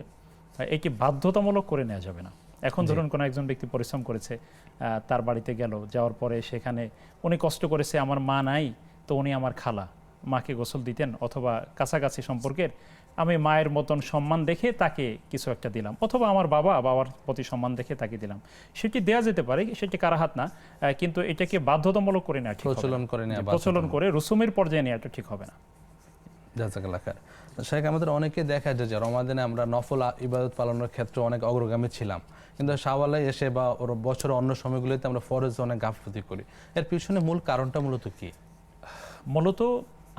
একে বাধ্যতামূলক করে নেওয়া যাবে না। এখন ধরুন কোনো একজন ব্যক্তি পরিশ্রম করেছে, তার বাড়িতে গেল, যাওয়ার পরে সেখানে উনি কষ্ট করেছে, আমার মা নাই, তো উনি আমার খালা, মাকে গোসল দিতেন, অথবা কাছাকাছি সম্পর্কের আমি মায়ের মতন সম্মান দেখে তাকে কিছু একটা দিলাম, অথবা আমার বাবার প্রতি সম্মান দেখে তাকে দিলাম, সেটি দেয়া যেতে পারে, সেটি কারাহাত না, কিন্তু এটাকে বাধ্যতামূলক করে নেওয়া ঠিক হবে না। প্রচলন করে নেওয়া প্রচলন করে রুসুমের পর্যায়ে নেওয়াটা ঠিক হবে না। জাযাকাল্লাহ খায়ের। শেখ, আমাদের অনেকে দেখা যায় যে রমাদানে আমরা নফল ইবাদত পালনের ক্ষেত্রে অনেক অগ্রগামী ছিলাম, কিন্তু শাওয়ালে এসে বা ওর বছরের অন্য সময়গুলোতে আমরা ফরজ অনেক গাফলতি করি। এর পিছনে মূল কারণটা মূলত কি? মূলত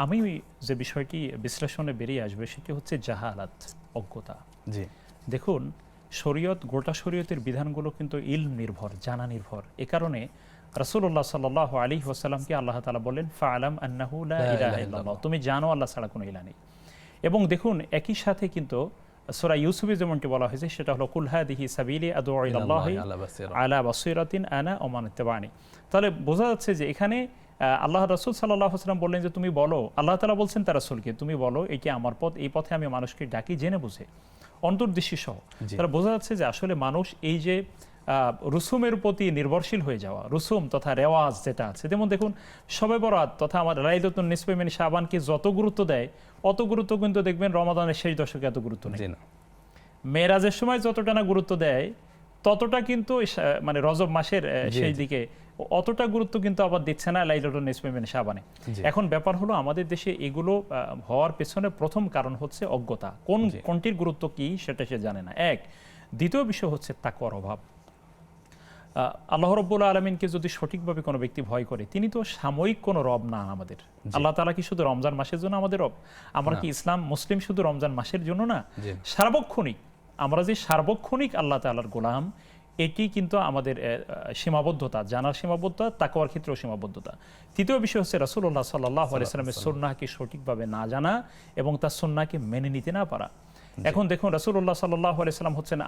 আমি যে বিষয়টি বিশ্লেষণে বেরিয়ে আসবে সেটি হচ্ছে জাহালাত, অজ্ঞতা। জি, দেখুন, শরীয়ত, গোটা শরীয়তের বিধানগুলো কিন্তু ইলম নির্ভর, জানা নির্ভর। এ কারণে রাসূলুল্লাহ সাল্লাল্লাহু আলাইহি ওয়াসাল্লামকে আল্লাহ তাআলা বলেন ফাআলাম আন্নাহু লা ইলাহা ইল্লাল্লাহ, তুমি জানো আল্লাহ ছাড়া কোনো ইলাহ নেই। এবং দেখুন, একই সাথে কিন্তু সূরা ইউসুফে যেমনটি বলা হয়েছে সেটা হলো কুল হাদিহি সাবিলি আদউ ইলাল্লাহি আলা বাসীরাতিন আনা ওয়া মান ইত্তাবানি। তাহলে বোঝা যাচ্ছে যে এখানে আল্লাহ রাসূল সাল্লাল্লাহু আলাইহি ওয়াসাল্লাম বললেন যে তুমি বলো, আল্লাহ তাআলা বলছেন তার রাসূলকে তুমি বলো এটি আমার পথ, এই পথে আমি মানুষকে ডাকি জেনে বুঝে, অন্তর্দৃষ্টি সহ। তাহলে বোঝা যাচ্ছে যে আসলে মানুষ এই যে রুসুমের প্রতি নির্ভরশীল হয়ে যাওয়া, রুসুম তথা রেওয়াজ যেটা আছে, যেমন দেখুন শবে বরাত তথা আমার লাইলাতুন নিসফে মিন শাবানকে যত গুরুত্ব দেয় অত গুরুত্ব কিন্তু দেখবেন রমাদানের শেষ দশকে এত গুরুত্ব নেই। মেরাজের সময় যতটা না গুরুত্ব দেয় ততটা কিন্তু মানে রজব মাসের সেই দিকে অতটা গুরুত্ব কিন্তু আবার দিচ্ছে না লাইলাতুন নিসফে মিন শাবানে। এখন ব্যাপার হলো আমাদের দেশে এগুলো হওয়ার পেছনে প্রথম কারণ হচ্ছে অজ্ঞতা, কোনটির গুরুত্ব কি সেটা সে জানে না, এক। দ্বিতীয় বিষয় হচ্ছে তাকওয়ার অভাব। আল্লাহ রাব্বুল আলামিনকে যদি সঠিকভাবে কোনো ব্যক্তি ভয় করে, তিনি তো সাময়িক কোনো রব না আমাদের। আল্লাহ তাআলা কি শুধু রমজান মাসের জন্য আমাদের রব? আমরা কি ইসলাম মুসলিম শুধু রমজান মাসের জন্য না? সার্বক্ষণিক আমরা যে সার্বক্ষণিক আল্লাহ তাআলার গোলাম, এটি কিন্তু আমাদের সীমাবদ্ধতা, জানার সীমাবদ্ধতা, তাকওয়ার ক্ষেত্রেও সীমাবদ্ধতা। তৃতীয় বিষয় হচ্ছে রাসূলুল্লাহ সাল্লাল্লাহু আলাইহি ওয়াসাল্লামের সুন্নাহকে সঠিকভাবে না জানা এবং তার সুন্নাহকে মেনে নিতে না পারা। এখন দেখুন, রাসূলুল্লাহ সাল্লাল্লাহু আলাইহি ওয়াসাল্লাম হচ্ছেন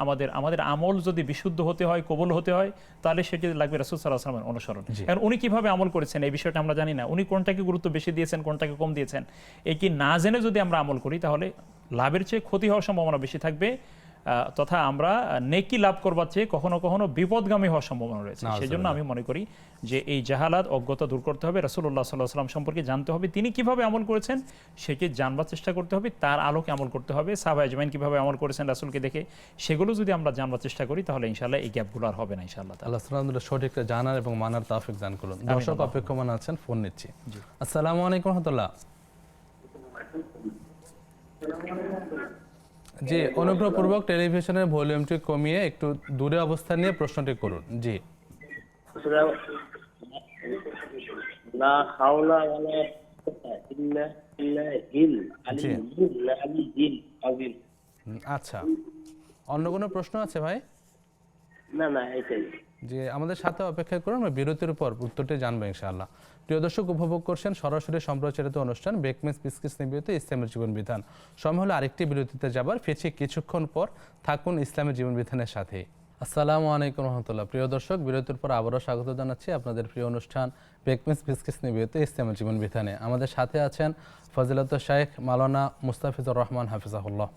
আমাদের আমল যদি বিশুদ্ধ হতে হয়, কবুল হতে হয়, তাহলে সেটি লাগবে রাসূল সাল্লাল্লাহু আলাইহি ওয়াসাল্লামের অনুসরণ। এখন উনি কিভাবে আমল করেছেন এই বিষয়টা আমরা জানি না, উনি কোনটাকে গুরুত্ব বেশি দিয়েছেন, কোনটাকে কম দিয়েছেন, এই কি না জেনে যদি আমরা আমল করি তাহলে লাভের চেয়ে ক্ষতি হওয়ার সম্ভাবনা বেশি থাকবে, তথা আমরা নেকি লাভ করবার চেয়ে কখনো কখনো বিপদগামী হওয়ার সম্ভাবনা রয়েছে। সেজন্য আমি মনে করি যে এই জাহালাত, অজ্ঞতা দূর করতে হবে, রাসূলুল্লাহ সাল্লাল্লাহু আলাইহি ওয়াসাল্লাম সম্পর্কে জানতে হবে, তিনি কিভাবে আমল করেছেন সেটি জানবার চেষ্টা করতে হবে, তার আলোকে আমল করতে হবে। সাহাবা আজমাইন কিভাবে আমল করেছেন রাসূলকে দেখে, সেগুলো যদি আমরা জানবার চেষ্টা করি তাহলে ইনশাআল্লাহ এই গ্যাপগুলো আর হবে না ইনশাআল্লাহ। আল্লাহ সুবহানাহু সঠিক জানার এবং মানার তৌফিক দান করুন। দর্শক অপেক্ষমান আছেন, ফোন নিচ্ছি। আসসালামু আলাইকুম ওয়া রাহমাতুল্লাহ। জি, অনুগ্রহপূর্বক টেলিভিশনের ভলিউমটি কমিয়ে একটু দূরে অবস্থান নিয়ে প্রশ্নটি করুন। জি, লা হাওলা ওয়ালা কুওয়াতা ইল্লা বিল্লাহিল আলিয়্যিল আযীম। আচ্ছা, অন্য কোনো প্রশ্ন আছে ভাই? না এটাই। যে আমাদের সাথে অপেক্ষা করুন, আমরা বিরতির উপর উত্তরটি জানবো ইনশাআল্লাহ। প্রিয় দর্শক, উপভোগ করছেন সরাসরি সম্প্রচারিত অনুষ্ঠান বেকমেস বিসকিস নিবেদিত ইসলামের জীবন বিধান। সময় হলো আরেকটি বিরতিতে যাবার, ফিরছি কিছুক্ষণ পর, থাকুন ইসলামের জীবন বিধানের সাথে। আসসালামু আলাইকুম রহমতুল্লাহ। প্রিয় দর্শক, বিরতির পর আবারও স্বাগত জানাচ্ছি আপনাদের প্রিয় অনুষ্ঠান বেকমেস বিসকিস নিবেদিত ইসলামের জীবন বিধানে। আমাদের সাথে আছেন ফজিলত শাইখ মাওলানা মুস্তাফিজুর রহমান হাফিজাহুল্লাহ।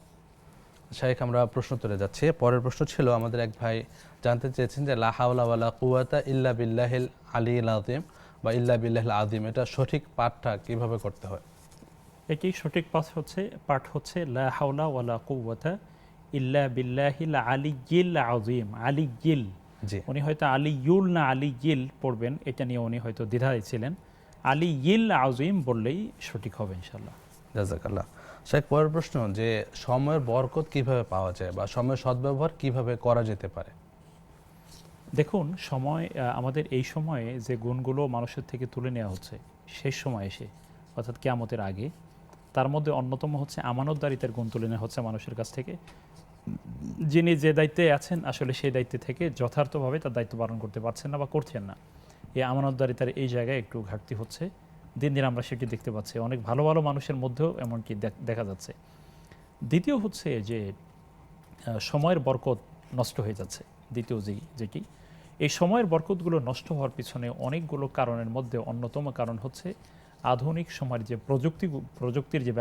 শাইখ, আমরা প্রশ্ন তুলে যাচ্ছি। পরের প্রশ্ন ছিল, আমাদের এক ভাই জানতে চেয়েছেন যে লা হাওলা ওয়ালা কুওয়াতা ইল্লা বিল্লাহিল আলিয়্যিল আযীম বা ইল্লা বিল্লাহিল আযীম, এটা সঠিক পাঠটা কিভাবে করতে হয়? এটি সঠিক পাঠ হচ্ছে লা হাওলা ওয়ালা কুওয়াতা ইল্লা বিল্লাহিল আলিয়্যিল আযীম। আলিয়্যিল, উনি হয়তো আলিয়ুল না আলিয়্যিল পড়বেন, এটা নিয়ে উনি হয়তো দ্বিধায় ছিলেন। আলিয়্যিল আযীম বললেই সঠিক হবে ইনশাআল্লাহ। জাযাকাল্লাহ। শাইখ, পরের প্রশ্ন যে সময়ের বরকত কিভাবে পাওয়া যায় বা সময়ের সদ্ব্যবহার কিভাবে করা যেতে পারে? দেখুন, সময়, আমাদের এই সময়ে যে গুণগুলো মানুষের থেকে তুলে নেওয়া হচ্ছে শেষ সময় এসে, অর্থাৎ কিয়ামতের আগে, তার মধ্যে অন্যতম হচ্ছে আমানতদারিতার গুণ তুলে নেওয়া হচ্ছে মানুষের কাছ থেকে। যিনি যে দায়িত্বে আছেন আসলে সেই দায়িত্বে থেকে যথার্থভাবে তার দায়িত্ব পালন করতে পারছেন না বা করছেন না। এই আমানতদারিতার এই জায়গায় একটু ঘাটতি হচ্ছে, দিন দিন আমরা সেটি দেখতে পাচ্ছি, অনেক ভালো ভালো মানুষের মধ্যেও এমনকি দেখা যাচ্ছে। দ্বিতীয় হচ্ছে যে সময়ের বরকত নষ্ট হয়ে যাচ্ছে। দ্বিতীয় যেটি, এই সময়ের বরকতগুলো নষ্ট হওয়ার পিছনে অনেকগুলো কারণের মধ্যে অন্যতম কারণ হচ্ছে আধুনিক সময়ের যে প্রযুক্তির যে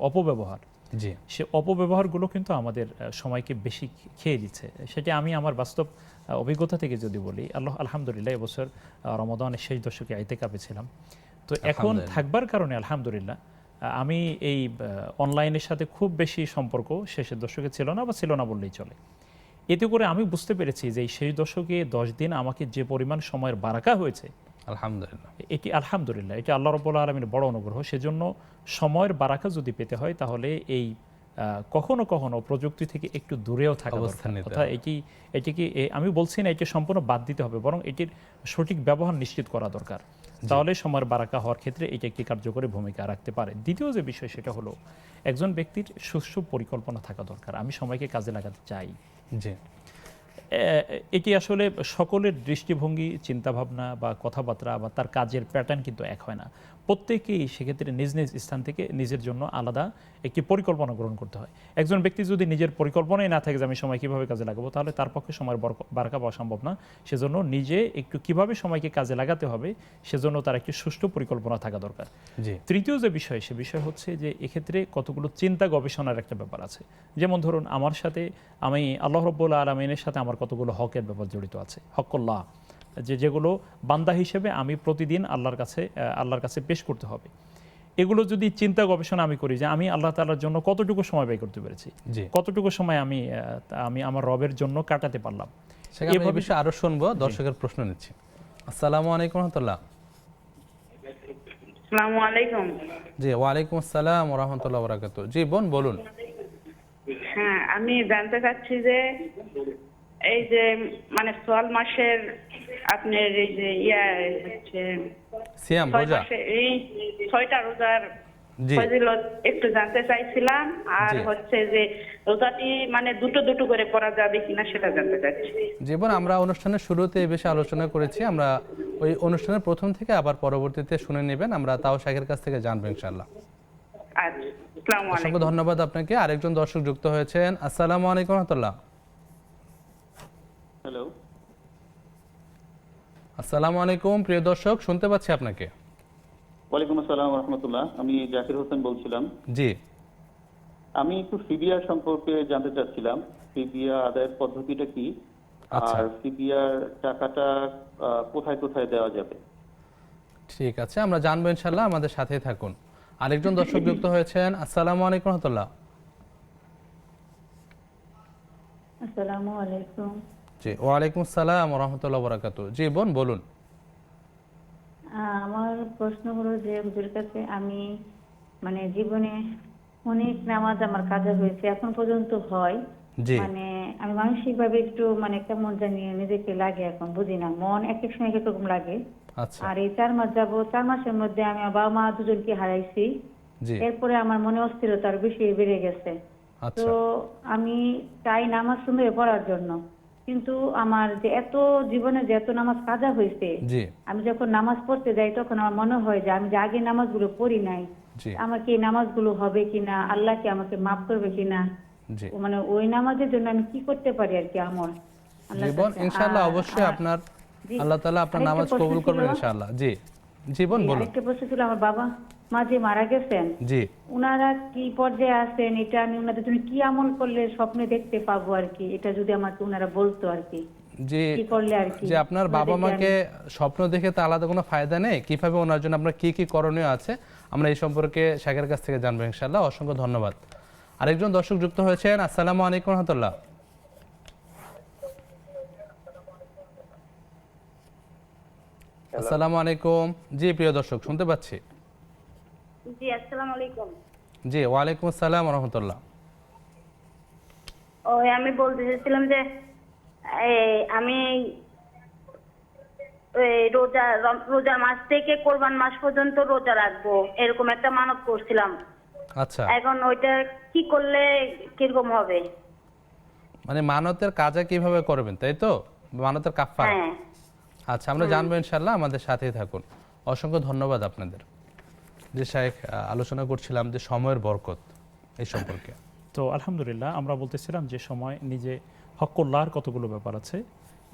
অপব্যবহার, সে অপব্যবহারগুলো কিন্তু আমাদের সময়কে বেশি খেয়ে দিচ্ছে। সেটি আমি আমার বাস্তব অভিজ্ঞতা থেকে যদি বলি, আলহামদুলিল্লাহ এবছর রমাদানের শেষ দশকে ইতিকাফে ছিলাম, তো এখন থাকবার কারণে আলহামদুলিল্লাহ আমি এই অনলাইনের সাথে খুব বেশি সম্পর্ক শেষের দশকে ছিল না, বা ছিল না বললেই চলে। এতে করে আমি বুঝতে পেরেছি যে এই শেষ দশকে 10 দিন আমাকে যে পরিমাণ সময়ের বারাকা হয়েছে, আলহামদুলিল্লাহ। এটি আলহামদুলিল্লাহ, এটা আল্লাহ রাব্বুল আলামিনের বড় অনুগ্রহ। সেজন্য সময়ের বারাকা যদি পেতে হয় তাহলে এই কখনো কখনো প্রযুক্তি থেকে একটু দূরেও থাকা অবস্থান দরকার। নিতে অর্থাৎ এটিকে আমি বলছি না এটি সম্পূর্ণ বাদ দিতে হবে, বরং এটির সঠিক ব্যবহার নিশ্চিত করা দরকার। তাহলে সময়ের বারাকা হওয়ার ক্ষেত্রে এটি একটি কার্যকরী ভূমিকা রাখতে পারে। দ্বিতীয় যে বিষয় সেটা হলো একজন ব্যক্তির সুষ্ঠু পরিকল্পনা থাকা দরকার। আমি সময়কে কাজে লাগাতে চাই, জি এটি আসলে সকলের দৃষ্টিভঙ্গি, চিন্তাভাবনা বা কথাবার্তা বা তার কাজের প্যাটার্ন কিন্তু এক হয় না। প্রত্যেকেই সেক্ষেত্রে নিজ নিজ স্থান থেকে নিজের জন্য আলাদা একটি পরিকল্পনা গ্রহণ করতে হয়। একজন ব্যক্তি যদি নিজের পরিকল্পনাই না থাকে যে আমি সময় কীভাবে কাজে লাগাবো, তাহলে তার পক্ষে সময়ের বারাকা পাওয়া সম্ভব না। সেজন্য নিজে একটু কিভাবে সময়কে কাজে লাগাতে হবে সেজন্য তার একটি সুষ্ঠু পরিকল্পনা থাকা দরকার। জি তৃতীয় যে বিষয়, সে বিষয় হচ্ছে যে এক্ষেত্রে কতগুলো চিন্তা গবেষণার একটা ব্যাপার আছে। যেমন ধরুন আমার সাথে আমি আল্লাহ রাব্বুল আলামিনের সাথে আমার কতগুলো হকের ব্যাপার জড়িত আছে, হকুল্লাহ, যেগুলো বান্দা হিসেবে আমি প্রতিদিন আল্লাহর কাছে পেশ করতে হবে। এগুলো যদি চিন্তা গবেষণা আমি করি যে আমি আল্লাহ তাআলার জন্য কতটুকু সময় ব্যয় করতে পেরেছি, জি কতটুকু সময় আমি আমার রবের জন্য কাটাতে পারলাম। সেখানে এই বিষয়ে আরো শুনবো, দর্শকের প্রশ্ন নিচ্ছি। আসসালামু আলাইকুম রহমতুল্লাহ। আসসালামু আলাইকুম। জি ওয়ালাইকুম আসসালাম ওয়া রাহমাতুল্লাহি ওয়া বারাকাতুহু। জি বোন বলুন। হ্যাঁ, আমি জানতে চাচ্ছি যে এই যে মানে সোয়াল মাসের আপনার এই যে হচ্ছে সিয়াম 6 রোজা, মাসে এই 6টা রোজার জি ফজিলত একটু জানতে চাইছিলাম। আর জি। হচ্ছে যে রোজাটি মানে দুটো দুটো করে পড়া যাবে কিনা সেটা জানতে চাচ্ছি। জীবন আমরা অনুষ্ঠানের শুরুতে এই বিষয়ে আলোচনা করেছি, আমরা ওই অনুষ্ঠানের প্রথম থেকে আবার পরবর্তীতে শুনে নেবেন, আমরা তাও শাইখের কাছ থেকে জানবো ইনশাআল্লাহ। আচ্ছা, আসসালামু অসংখ্য আলাইকুম। ধন্যবাদ আপনাকে। আরেকজন দর্শক যুক্ত হয়েছেন। আসসালামু আলাইকুম রহমতুল্লাহ। হ্যালো, আসসালামু আলাইকুম প্রিয় দর্শক, শুনতে পাচ্ছি আপনাকে। ওয়ালাইকুম আসসালাম রহমতুল্লাহ। আমি জাকির হোসেন বলছিলাম। জি আমি একটু ফিদিয়া সম্পর্কে জানতে চাচ্ছিলাম, ফিদিয়া আদায়ের পদ্ধতিটা কি, আচ্ছা। আর ফিদিয়ার টাকাটা কোথায় কোথায় দেওয়া যাবে? ঠিক আছে, আমরা জানবো ইনশাআল্লাহ, আমাদের সাথেই থাকুন। আরেকজন দর্শক যুক্ত হয়েছেন। আসসালামু আলাইকুম রহমতুল্লাহ। আসসালামু আলাইকুম। জি ওয়ালাইকুম আসসালাম ওয়া রাহমাতুল্লাহি ওয়া বারাকাতুহু। জি বোন বলুন। আমার প্রশ্ন হলো যে হুজুর কাছে আমি মানে জীবনে অনেক নামাজ আমার কাজা হয়েছে, এখন পর্যন্ত হয়। জি মানে আমি মানসিক ভাবে একটু মানে কেমন জানি নিজেকে লাগে, এখন বুঝি না, মন এক এক সময় এক এক রকম লাগে। আচ্ছা আর এই 4 মাস যাবো, 4 মাসের মধ্যে আমি আমার বাবা মা দুজনকে হারাইছি। জি এরপরে আমার মনে অস্থিরতা আরো বেশি বেড়ে গেছে। আচ্ছা তো আমি চাই নামাজ সুন্দর পড়ার জন্য, কিন্তু আমার যে এত জীবনে যে এত নামাজ কাজা হয়েছে, জি আমি যখন নামাজ পড়তে যাই তখন আমার মনে হয় যে আমি যে আগে নামাজগুলো পড়ি নাই, জি আমার কি এই নামাজগুলো হবে কিনা, আল্লাহ কি আমাকে মাফ করবে কিনা, জি মানে ওই নামাজের জন্য আমি কি করতে পারি আর কি আমার আল্লাহর জীবন কাছে। ইনশাআল্লাহ আর- অবশ্যই আর- আপনার জি। আল্লাহ তাআলা আপনার আরেকটা নামাজ প্রশ্ন কবুল ছিল। করবেন ইনশাআল্লাহ। জি জীবন বলুন। আরেকটা প্রশ্ন ছিল, আমার বাবা মা যে মারা গেছেন, জি উনারা কি পর্যায়ে আছেন, এটা আমি উনাদের জন্য কি আমল করলে স্বপ্নে দেখতে পাবো আর কি, এটা যদি আমাকে উনারা বলতো আর কি, জি কি করলে আর কি। যে আপনার বাবা ওনাদেরকে মাকে স্বপ্ন দেখে তো আলাদা কোনো ফায়দা নেই, কিভাবে ওনার জন্য আপনার কি কি করণীয় আছে আমরা এই সম্পর্কে শাইখের কাছ থেকে জানবো ইনশাআল্লাহ। অসংখ্য ধন্যবাদ। আরেকজন দর্শক যুক্ত হয়েছেন। আসসালামু আলাইকুম রহমতুল্লাহ। আসসালামু আলাইকুম। জি প্রিয় দর্শক শুনতে পাচ্ছি। জি আসসালামু আলাইকুম। জি ওয়ালাইকুম আসসালাম রহমতুল্লাহ। ওই আমি বলতে চাইছিলাম যে আমি রোজার মাস থেকে কোরবান মাস পর্যন্ত রোজা রাখবো, এরকম একটা মানত করছিলাম। আচ্ছা এখন ওইটা কি করলে কিরকম হবে? মানে মানতের কাজা কিভাবে করবেন তাই তো, মানতের কাফারা। হ্যাঁ আচ্ছা আমরা জানবো ইনশাআল্লাহ, আমাদের সাথেই থাকুন। অসংখ্য ধন্যবাদ আপনাদের। যে শাইখ আলোচনা করছিলাম যে সময়ের বরকত এই সম্পর্কে। তো আলহামদুলিল্লাহ, আমরা বলতেছিলাম যে সময় নিজে হকুল্লাহর কতগুলো ব্যাপার আছে,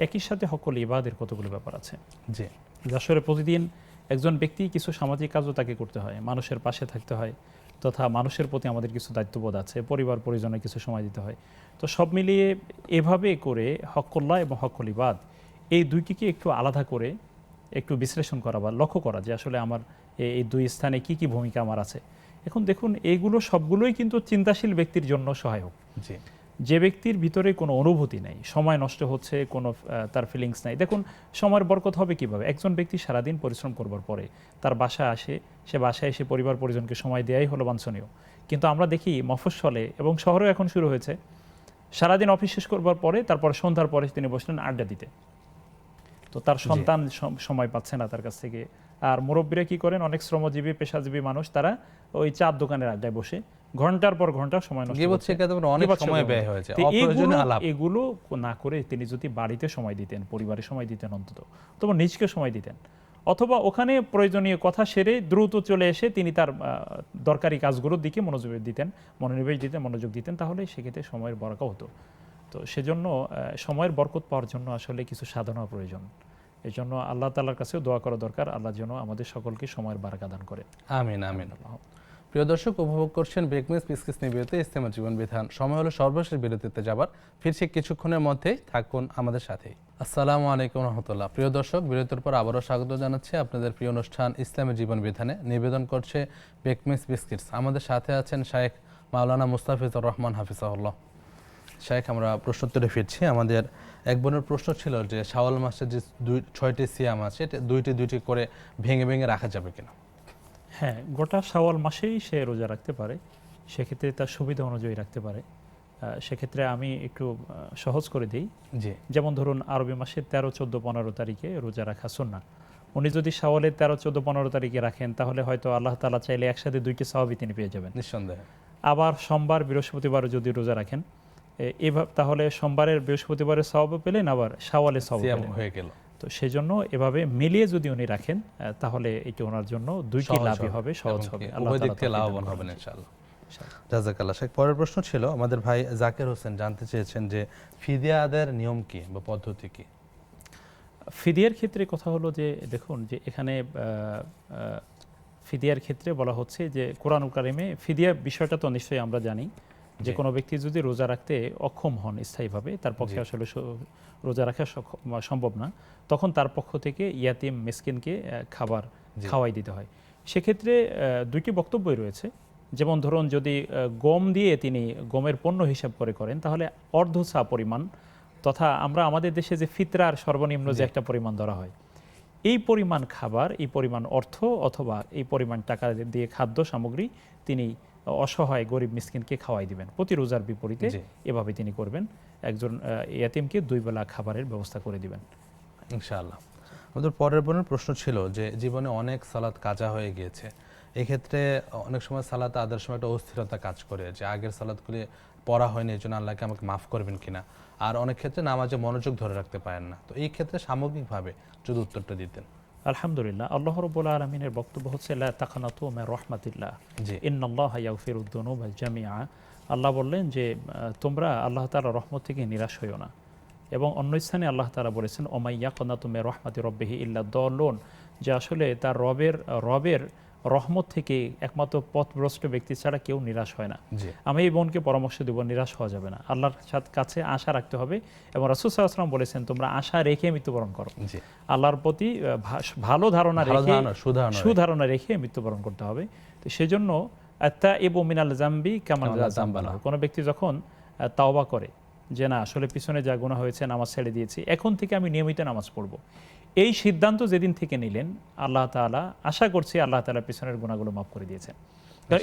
একই সাথে হকুল ইবাদের কতগুলো ব্যাপার আছে। জি আসলে প্রতিদিন একজন ব্যক্তি কিছু সামাজিক কাজও তাকে করতে হয়, মানুষের পাশে থাকতে হয়, তথা মানুষের প্রতি আমাদের কিছু দায়িত্ববোধ আছে, পরিবার পরিজনের কিছু সময় দিতে হয়। তো সব মিলিয়ে এভাবে করে হকুল্লাহ এবং হকুল ইবাদ এই দুইটিকে একটু আলাদা করে একটু বিশ্লেষণ করা বা লক্ষ্য করা যে আসলে আমার এই দুই স্থানে কি কি ভূমিকা আমার আছে। এখন দেখুন এইগুলো সবগুলোই কিন্তু চিন্তাশীল ব্যক্তির জন্য সহায়ক। জি যে ব্যক্তির ভিতরে কোনো অনুভূতি নাই, সময় নষ্ট হচ্ছে, কোনো তার ফিলিংস নাই। দেখুন সময়ের বরকত হবে কিভাবে? একজন ব্যক্তি সারাদিন পরিশ্রম করবার পরে তার বাসায় আসে, সে বাসায় এসে পরিবার পরিজনকে সময় দেওয়াই হলো বাঞ্ছনীয়। কিন্তু আমরা দেখি মফস্বলে এবং শহরেও এখন শুরু হয়েছে, সারাদিন অফিস শেষ করবার পরে তারপর সন্ধ্যার পরে তিনি বসলেন আড্ডা দিতে। তো তার সন্তান সময় পাচ্ছে না তার কাছ থেকে। আর মুরব্বীরা কি করেন, অনেক শ্রমজীবী পেশাজীবী মানুষ, তারা ওই চার দোকানের আড্ডায় বসে ঘন্টার পর ঘন্টা সময় নষ্ট করছে, অনেক সময় ব্যয় হয়েছে অপ্রয়োজনীয় আলাপ। এগুলো না করে তিনি যদি বাড়িতে সময় দিতেন, পরিবারে সময় দিতেন, অন্তত অথবা নিজকে সময় দিতেন, অথবা ওখানে প্রয়োজনীয় কথা সেরে দ্রুত চলে এসে তিনি তার দরকারি কাজগুলোর দিকে মনোযোগ দিতেন, তাহলে সেক্ষেত্রে সময়ের বরকত হতো। তো সেজন্য সময়ের বরকত পাওয়ার জন্য আসলে কিছু সাধনা প্রয়োজন। এই জন্য আল্লাহ তাআলার কাছেও দোয়া করা দরকার, আল্লাহ যেন আমাদের সকলকে সময়ের বারাকা দান করেন। আমিন আমিন। প্রিয় দর্শক, উপভোগ করছেন ব্রেকমিস পিসকিস নিবেদিত ইসলামের জীবন বিধান। সময় হলো সর্বশেষ বিরতিতে যাবার, ফিরছি কিছুক্ষণের মধ্যেই, থাকুন আমাদের সাথেই। আসসালামু আলাইকুম রহমতুল্লাহ। প্রিয় দর্শক, বিরতির পর আবারও স্বাগত জানাচ্ছি আপনাদের প্রিয় অনুষ্ঠান ইসলামের জীবন বিধানে। নিবেদন করছে ব্রেকমিস বিস্কিটস। আমাদের সাথে আছেন শায়েখ মাওলানা মুস্তাফিজুর রহমান হাফিজাহুল্লাহ। শায়েখ, আমরা প্রশ্নোত্তরে ফিরছি। আমাদের এক বোনের প্রশ্ন ছিল যে শাওয়াল মাসে যে 6টি সিয়াম আছে, এটা দুইটি করে ভেঙে ভেঙে রাখা যাবে কিনা? হ্যাঁ, গোটা শাওয়াল মাসেই সে রোজা রাখতে পারে, সেক্ষেত্রে তার সুবিধা অনুযায়ী রাখতে পারে। সেক্ষেত্রে আমি একটু সহজ করে দিই। জি, যেমন ধরুন আরবি মাসের 13, 14, 15 তারিখে রোজা রাখা সুন্নাহ। উনি যদি শাওয়ালের 13, 14, 15 তারিখে রাখেন, তাহলে হয়তো আল্লাহ তাআলা চাইলে একসাথে 2টি সওয়াবই তিনি পেয়ে যাবেন নিঃসন্দেহে। আবার সোমবার, বৃহস্পতিবারও যদি রোজা রাখেন, এভাবে তাহলে সোমবারের, বৃহস্পতিবারের সওয়াবও পেলেন, আবার শাওয়ালের সওয়াব পেলেন, হয়ে গেল। তো সেজন্য এভাবে মিলিয়ে যদি উনি রাখেন, তাহলে এটি ওনার জন্য 2টি লাভই হবে, সহজ হবে, আল্লাহ তাআলা তৌফিক লাভবান হবেন ইনশাআল্লাহ। জাযাকাল্লাহ। শেখ, পরের প্রশ্ন ছিল আমাদের ভাই জাকির হোসেন জানতে চেয়েছেন যে ফিদিয়া আদায়ের নিয়ম কি বা পদ্ধতি কি? ফিদিয়ার ক্ষেত্রে কথা হলো যে দেখুন, যে এখানে ফিদিয়ার ক্ষেত্রে বলা হচ্ছে যে কোরআনুল কারিমে ফিদিয়া বিষয়টা তো নিশ্চয়ই আমরা জানি, যে কোনো ব্যক্তি যদি রোজা রাখতে অক্ষম হন স্থায়ীভাবে, তার পক্ষে আসলে রোজা রাখা সম্ভব না, তখন তার পক্ষ থেকে ইয়াতিম মিসকিনকে খাবার খাওয়াই দিতে হয়। সেক্ষেত্রে 2টি বক্তব্যই রয়েছে। যেমন ধরুন যদি গম দিয়ে তিনি গমের পণ্য হিসাব করে করেন, তাহলে অর্ধসা পরিমাণ, তথা আমরা আমাদের দেশে যে ফিতরার সর্বনিম্ন যে একটা পরিমাণ ধরা হয়, এই পরিমাণ খাবার, এই পরিমাণ অর্থ অথবা এই পরিমাণ টাকা দিয়ে খাদ্য সামগ্রী তিনি অসহায় গরিব মিসকিনকে খাওয়াই দিবেন। প্রতি রোজার বিপরীতে এভাবে তিনি করবেন, একজন ইয়াতিমকে 2 বেলা খাবারের ব্যবস্থা করে দিবেন ইনশাআল্লাহ। আমাদের পরের বোনের প্রশ্ন ছিল যে জীবনে অনেক সালাত কাজা হয়ে গিয়েছে, এক্ষেত্রে অনেক সময় সালাত আদার সময় একটা অস্থিরতা কাজ করে, যে আগের সালাতগুলি পড়া হয়নি, এই জন্য আল্লাহকে আমাকে মাফ করবেন কিনা। আর অনেক ক্ষেত্রে নামাজে মনোযোগ ধরে রাখতে পারেন না। তো এই ক্ষেত্রে সামগ্রিকভাবে যদি উত্তরটা দিতেন। আলহামদুলিল্লাহ, আল্লাহ রাব্বুল আলামিনের বক্তব্য হচ্ছে লা তাকানাতু মির রাহমাতিল্লাহ ইন্নাল্লাহা ইয়াগফিরুদ যুনুবা জামিআ। আল্লাহ বললেন যে তোমরা আল্লাহ তাআলার রহমত থেকে নিরাশ হইও না, এবং অন্য স্থানে আল্লাহ তাআলা বলেছেন ওমাই ইয়াকনাতু মির রাহমাতি রাব্বিহি ইল্লা দাল্লুন, যে আসলে তার রবের রহমত থেকে একমাত্র পথভ্রষ্ট ব্যক্তি ছাড়া কেউ নিরাশ হয় না। আমি এই বোনকে পরামর্শ দেব, নিরাশ হওয়া যাবে না, আল্লাহর কাছে আশা রাখতে হবে, এবং রাসূল সাল্লাল্লাহু আলাইহি ওয়াসাল্লাম বলেছেন তোমরা আশা রেখে মৃত্যুবরণ করো। আল্লাহর প্রতি ভালো ধারণা রেখে, সুধারণা রেখে মৃত্যুবরণ করতে হবে। তো সেজন্য আত্তাইবু মিনাল জামবি কামান লা জামবা লাহু, কোনো ব্যক্তি যখন তাওবা করে যে না আসলে পিছনে যা গুনাহ হয়েছে, নামাজ ছেড়ে দিয়েছি, এখন থেকে আমি নিয়মিত নামাজ পড়ব, এই সিদ্ধান্ত যেদিন থেকে নিলেন, আল্লাহ তাআলা আশা করছি আল্লাহ তাআলা পিছনের গুনাহগুলো মাফ করে দিয়েছেন।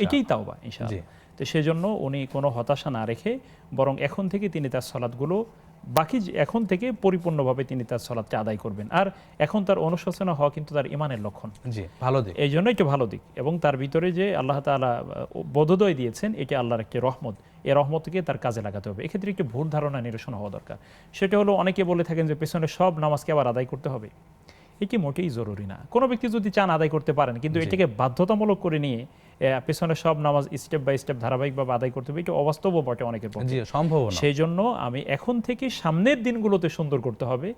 এটাই তাওবা ইনশাআল্লাহ। তো সেজন্য উনি কোনো হতাশা না রেখে বরং এখন থেকে তিনি তার সালাতগুলো এখন থেকে পরিপূর্ণভাবে তিনি তার সালাতটা আদায় করবেন। আর এখন তার অনুশোচনা হওয়া কিন্তু তার ঈমানের লক্ষণ, ভালো দিক, এই জন্য একটু ভালো দিক, এবং তার ভিতরে যে আল্লাহ তাআলা বোধোদয় দিয়েছেন, এটা আল্লাহর একটি রহমত, এই রহমতকে তার কাজে লাগাতে হবে। এক্ষেত্রে একটু ভুল ধারণা নিরসন হওয়া দরকার। সেটা হলো অনেকে বলে থাকেন যে পেছনে সব নামাজকে আবার আদায় করতে হবে, এটি মোটেই জরুরি না। কোনো ব্যক্তি যদি চান আদায় করতে পারেন, কিন্তু এটাকে বাধ্যতামূলক করে নিয়ে পেছনে সব নামাজ স্টেপ বাই স্টেপ ধারাবাহিকভাবে আদায় করতে হবে, এটা অবাস্তবও বটে অনেকের পক্ষে, সম্ভব না। সেই জন্য আমি এখন থেকে সামনের দিনগুলোতে সুন্দর করতে হবে,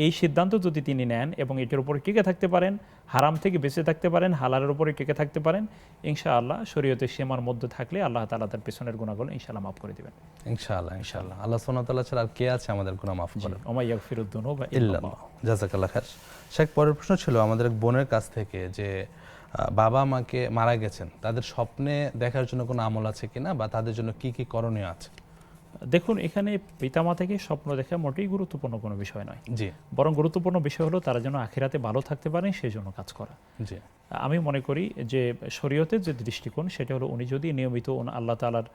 এই সিদ্ধান্ত যদি তিনি নেন এবং এটার উপরে টিকে থাকতে পারেন, হারাম থেকে বেঁচে থাকতে পারেন, হালালের উপরে টিকে থাকতে পারেন, ইনশাআল্লাহ শরীয়তের সীমার মধ্যে থাকলে আল্লাহ তাআলা তার পেছনের গুনাহগুলো ইনশাআল্লাহ মাফ করে দিবেন। ইনশাআল্লাহ ইনশাআল্লাহ। আল্লাহ সুবহানাহু ওয়া তাআলা ছাড়া আর কে আছে আমাদের গুনাহ মাফ করার? ওমা ইয়াগফিরুদ যুনুবা ইল্লাল্লাহ। জাযাকাল্লাহ খাইর। শেখ, পরের প্রশ্ন ছিল আমাদের এক বোনের কাছ থেকে যে বাবা মাকে মারা গেছেন, তাদের স্বপ্নে দেখার জন্য কোনো আমল আছে কিনা, বা তাদের জন্য কি কি করণীয় আছে? দেখুন, এখানে পিতামাতাকে স্বপ্ন দেখা মোটেই গুরুত্বপূর্ণ কোনো বিষয় নয়। জি বরং গুরুত্বপূর্ণ বিষয় হলো তারা যেন আখিরাতে ভালো থাকতে পারেন সেই জন্য কাজ করা। জি আমি মনে করি যে শরীয়তের যে দৃষ্টিকোণ সেটা হলো উনি যদি নিয়মিত আল্লাহ তাআলার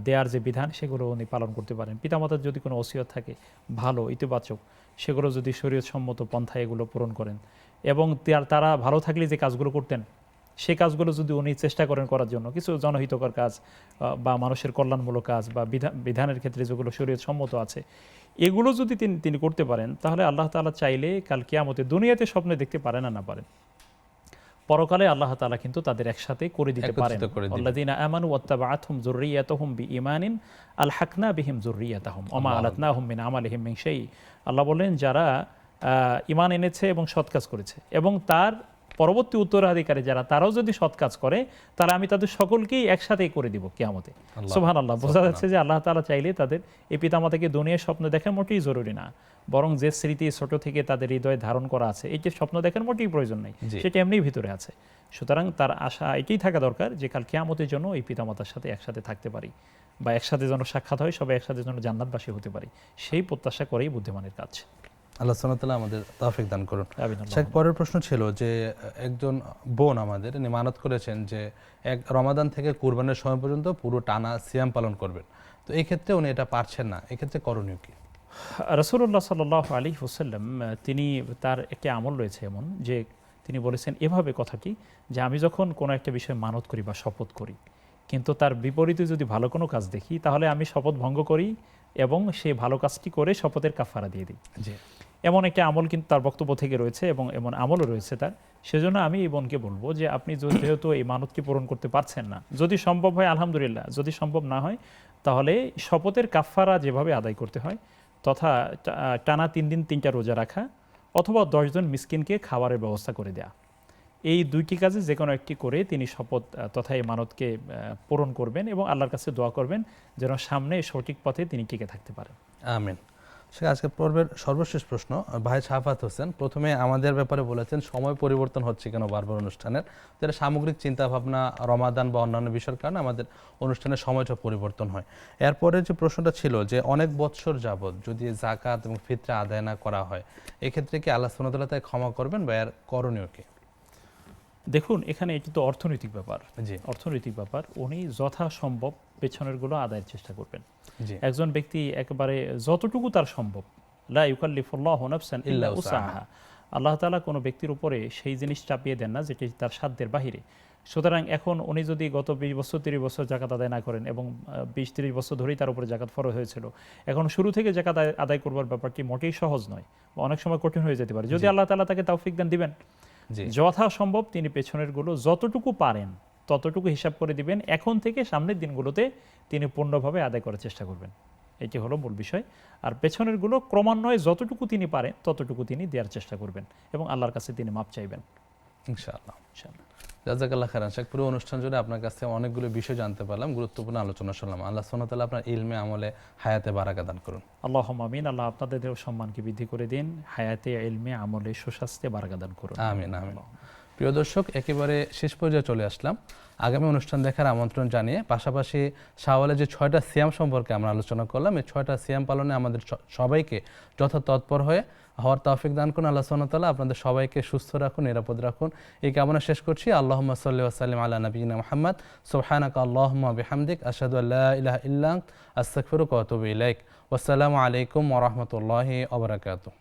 দেয়ার যে বিধান সেগুলো উনি পালন করতে পারেন, পিতামাতার যদি কোনো ওসিয়ত থাকে ভালো ইতিবাচক, সেগুলো যদি শরীয়ত সম্মত পন্থায় এগুলো পূরণ করেন এবং তারা ভালো থাকলে যে কাজগুলো করতেন সেই কাজগুলো যদি উনি চেষ্টা করেন করার জন্য, কিছু জনহিতকর কাজ বা মানুষের কল্যাণমূলক কাজ বা বিধানের ক্ষেত্রে যেগুলো শরীয়ত সম্মত আছে, এগুলো যদি তিনি করতে পারেন, তাহলে আল্লাহ তাআলা চাইলে কাল কিয়ামতে দুনিয়াতে স্বপ্নে দেখতে পারেন না পারেন, পরকালে আল্লাহ তাআলা কিন্তু তাদের একসাথে করে দিতে পারেন। আল্লাযীনা আমানু ওয়াত্তাবাআতহুম যুররিয়াতুহুম বিঈমানিন আলহাকনা বিহিম যুররিয়াতাহুম ওয়া মা আলাতনাহুম মিন আমালিহিম মিন শাই। আল্লাহ বলেন, যারা ঈমান এনেছে এবং সৎ কাজ করেছে এবং তার পরবর্তী উত্তরাধিকারী যারা, তারাও যদি সৎ কাজ করে, তাহলে আমি তাদের সকলকেই একসাথেই করে দিব কিয়ামতে। সুবহানাল্লাহ। বোঝা যাচ্ছে যে আল্লাহ তাআলা চাইলে তাদের এই পিতামাতাকে দুনিয়ার স্বপ্ন দেখা মোটেই জরুরি না, বরং যে স্মৃতি ছোট থেকে তাদের হৃদয়ে ধারণ করা আছে, এই যে স্বপ্ন দেখার মোটেই প্রয়োজন নেই, সেটা এমনিই ভিতরে আছে। সুতরাং তার আশা এটাই থাকা দরকার যে কাল কিয়ামতের জন্য এই পিতামাতার সাথে একসাথে থাকতে পারি, বা একসাথে যেন সাক্ষাৎ হয়, সবাই একসাথে যেন জান্নাতবাসী হতে পারি, সেই প্রত্যাশা করেই বুদ্ধিমানের কাজ। আল্লাহ সুবহানাহু ওয়া তাআলা আমাদের তৌফিক দান করুন। আমিন। পরের প্রশ্ন ছিল যে একজন বোন আমাদের মানত করেছেন যে এক রমাদান থেকে কুরবানের সময় পর্যন্ত পুরো টানা সিয়াম পালন করবেন, তো এই ক্ষেত্রে উনি এটা পারছেন না, এই ক্ষেত্রে করণীয় কি? রাসূলুল্লাহ সাল্লাল্লাহু আলাইহি ওয়াসাল্লাম তিনি তার একটি আমল রয়েছে এমন যে তিনি বলেছেন এভাবে কথাটি, যে আমি যখন কোনো একটা বিষয়ে মানত করি বা শপথ করি, কিন্তু তার বিপরীতে যদি ভালো কোনো কাজ দেখি, তাহলে আমি শপথ ভঙ্গ করি এবং সেই ভালো কাজটি করে শপথের কাফারা দিয়ে দিই। জি, এমন একটা আমল কিন্তু তার বক্তব্য থেকে রয়েছে এবং এমন আমলও রয়েছে তার। সেজন্য আমি এই বোনকে বলবো যে আপনি যেহেতু এই মানতকে পূরণ করতে পারছেন না, যদি সম্ভব হয় আলহামদুলিল্লাহ, যদি সম্ভব না হয় তাহলে শপথের কাফারা যেভাবে আদায় করতে হয়, তথা টানা 3 দিন 3টা রোজা রাখা, অথবা 10 জন মিসকিনকে খাবারের ব্যবস্থা করে দেয়া, এই দুইটি কাজে যে কোনো একটি করে তিনি শপথ তথা এই মানতকে পূরণ করবেন এবং আল্লাহর কাছে দোয়া করবেন যেন সামনে সঠিক পথে তিনি টিকে থাকতে পারেন। আমিন। সে আজকে পর্বের সর্বশেষ প্রশ্ন, ভাই শাফাত হোসেন প্রথমে আমাদের ব্যাপারে বলেছেন সময় পরিবর্তন হচ্ছে কেন বারবার অনুষ্ঠানের, যেটা সামগ্রিক চিন্তাভাবনা রমাদান বা অন্যান্য বিষয়ের কারণে আমাদের অনুষ্ঠানের সময়টা পরিবর্তন হয়। এরপরে যে প্রশ্নটা ছিল যে অনেক বৎসর যাবৎ যদি যাকাত এবং ফিতরা আদায় না করা হয়, এক্ষেত্রে কি আল্লাহ সুবহানাহু ওয়া তাআলা তাকে ক্ষমা করবেন বা এর করণীয় কি? দেখুন, এখানে এটি তো অর্থনৈতিক ব্যাপার। জি, অর্থনৈতিক ব্যাপার, উনি যথাসম্ভব পেছনের গুলো আদায়ের চেষ্টা করবেন। জি, একজন ব্যক্তি একেবারে যতটুকু তার সম্ভব, লা ইউকাল্লিফুল্লাহু নাফসান ইল্লা উসআহা, আল্লাহ তাআলা কোনো ব্যক্তির উপরে সেই জিনিস চাপিয়ে দেন না যেটি তার সাধ্যের বাহিরে। সুতরাং এখন উনি যদি গত 20 বছর 30 বছর জাকাত আদায় না করেন এবং 20-30 বছর ধরেই তার উপরে জাকাত ফরজ হয়েছিল, এখন শুরু থেকে জাকাত আদায় করবার ব্যাপারটি মোটেই সহজ নয়, অনেক সময় কঠিন হয়ে যেতে পারে। যদি আল্লাহ তাআলা তাকে তৌফিক দান দিবেন, যথাসম্ভব তিনি পেছনের গুলো যতটুকু পারেন ততটুকু হিসাব করে দিবেন, এখন থেকে সামনের দিনগুলোতে তিনি পূর্ণভাবে আদায় করার চেষ্টা করবেন, এটি হলো মূল বিষয়। আর পেছনের গুলো ক্রমান্বয়ে যতটুকু তিনি পারেন ততটুকু তিনি দেওয়ার চেষ্টা করবেন এবং আল্লাহর কাছে তিনি মাপ চাইবেন ইনশাআল্লাহ। জাযাকাল্লাহ খাইরান। শেখ, পুরো অনুষ্ঠান জুড়ে আপনার কাছে অনেকগুলো বিষয় জানতে পারলাম, গুরুত্বপূর্ণ আলোচনা শুনলাম। আল্লাহ সুবহানাহু ওয়া তাআলা আপনার ইলমে আমলে হায়াতে বারাকা দান করুন। আল্লাহুম্মা আমিন। আল্লাহ আপনাদের সম্মানকে বৃদ্ধি করে দিন, হায়াতে ইলমে আমলে সুস্বাস্থ্যে বারাকা দান করুন। আমিন আমিন। প্রিয় দর্শক, একেবারে শেষ পর্যায়ে চলে আসলাম। আগামী অনুষ্ঠান দেখার আমন্ত্রণ জানিয়ে পাশাপাশি শাওয়ালে যে 6টা সিয়াম সম্পর্কে আমরা আলোচনা করলাম, এই 6টা সিয়াম পালনে আমাদের সবাইকে যথাতৎপর হওয়ার তৌফিক দান করুন আল্লাহ সুবহানাহু ওয়া তাআলা। আপনাদের সবাইকে সুস্থ রাখুন, নিরাপদ রাখুন, এই কামনা শেষ করছি। আল্লাহুম্মা সাল্লি ওয়া সাল্লিম আলা নাবিয়িনা মুহাম্মদ। সুবহানাকা আল্লাহুম্মা বিহামদিক, আশহাদু আল্লা ইলাহা ইল্লা আনতা, আস্তাগফিরুকা ওয়া আতুবু ইলাইক। ওয়াসসালামু আলাইকুম ওয়া রাহমাতুল্লাহি ওয়া বারাকাতুহু।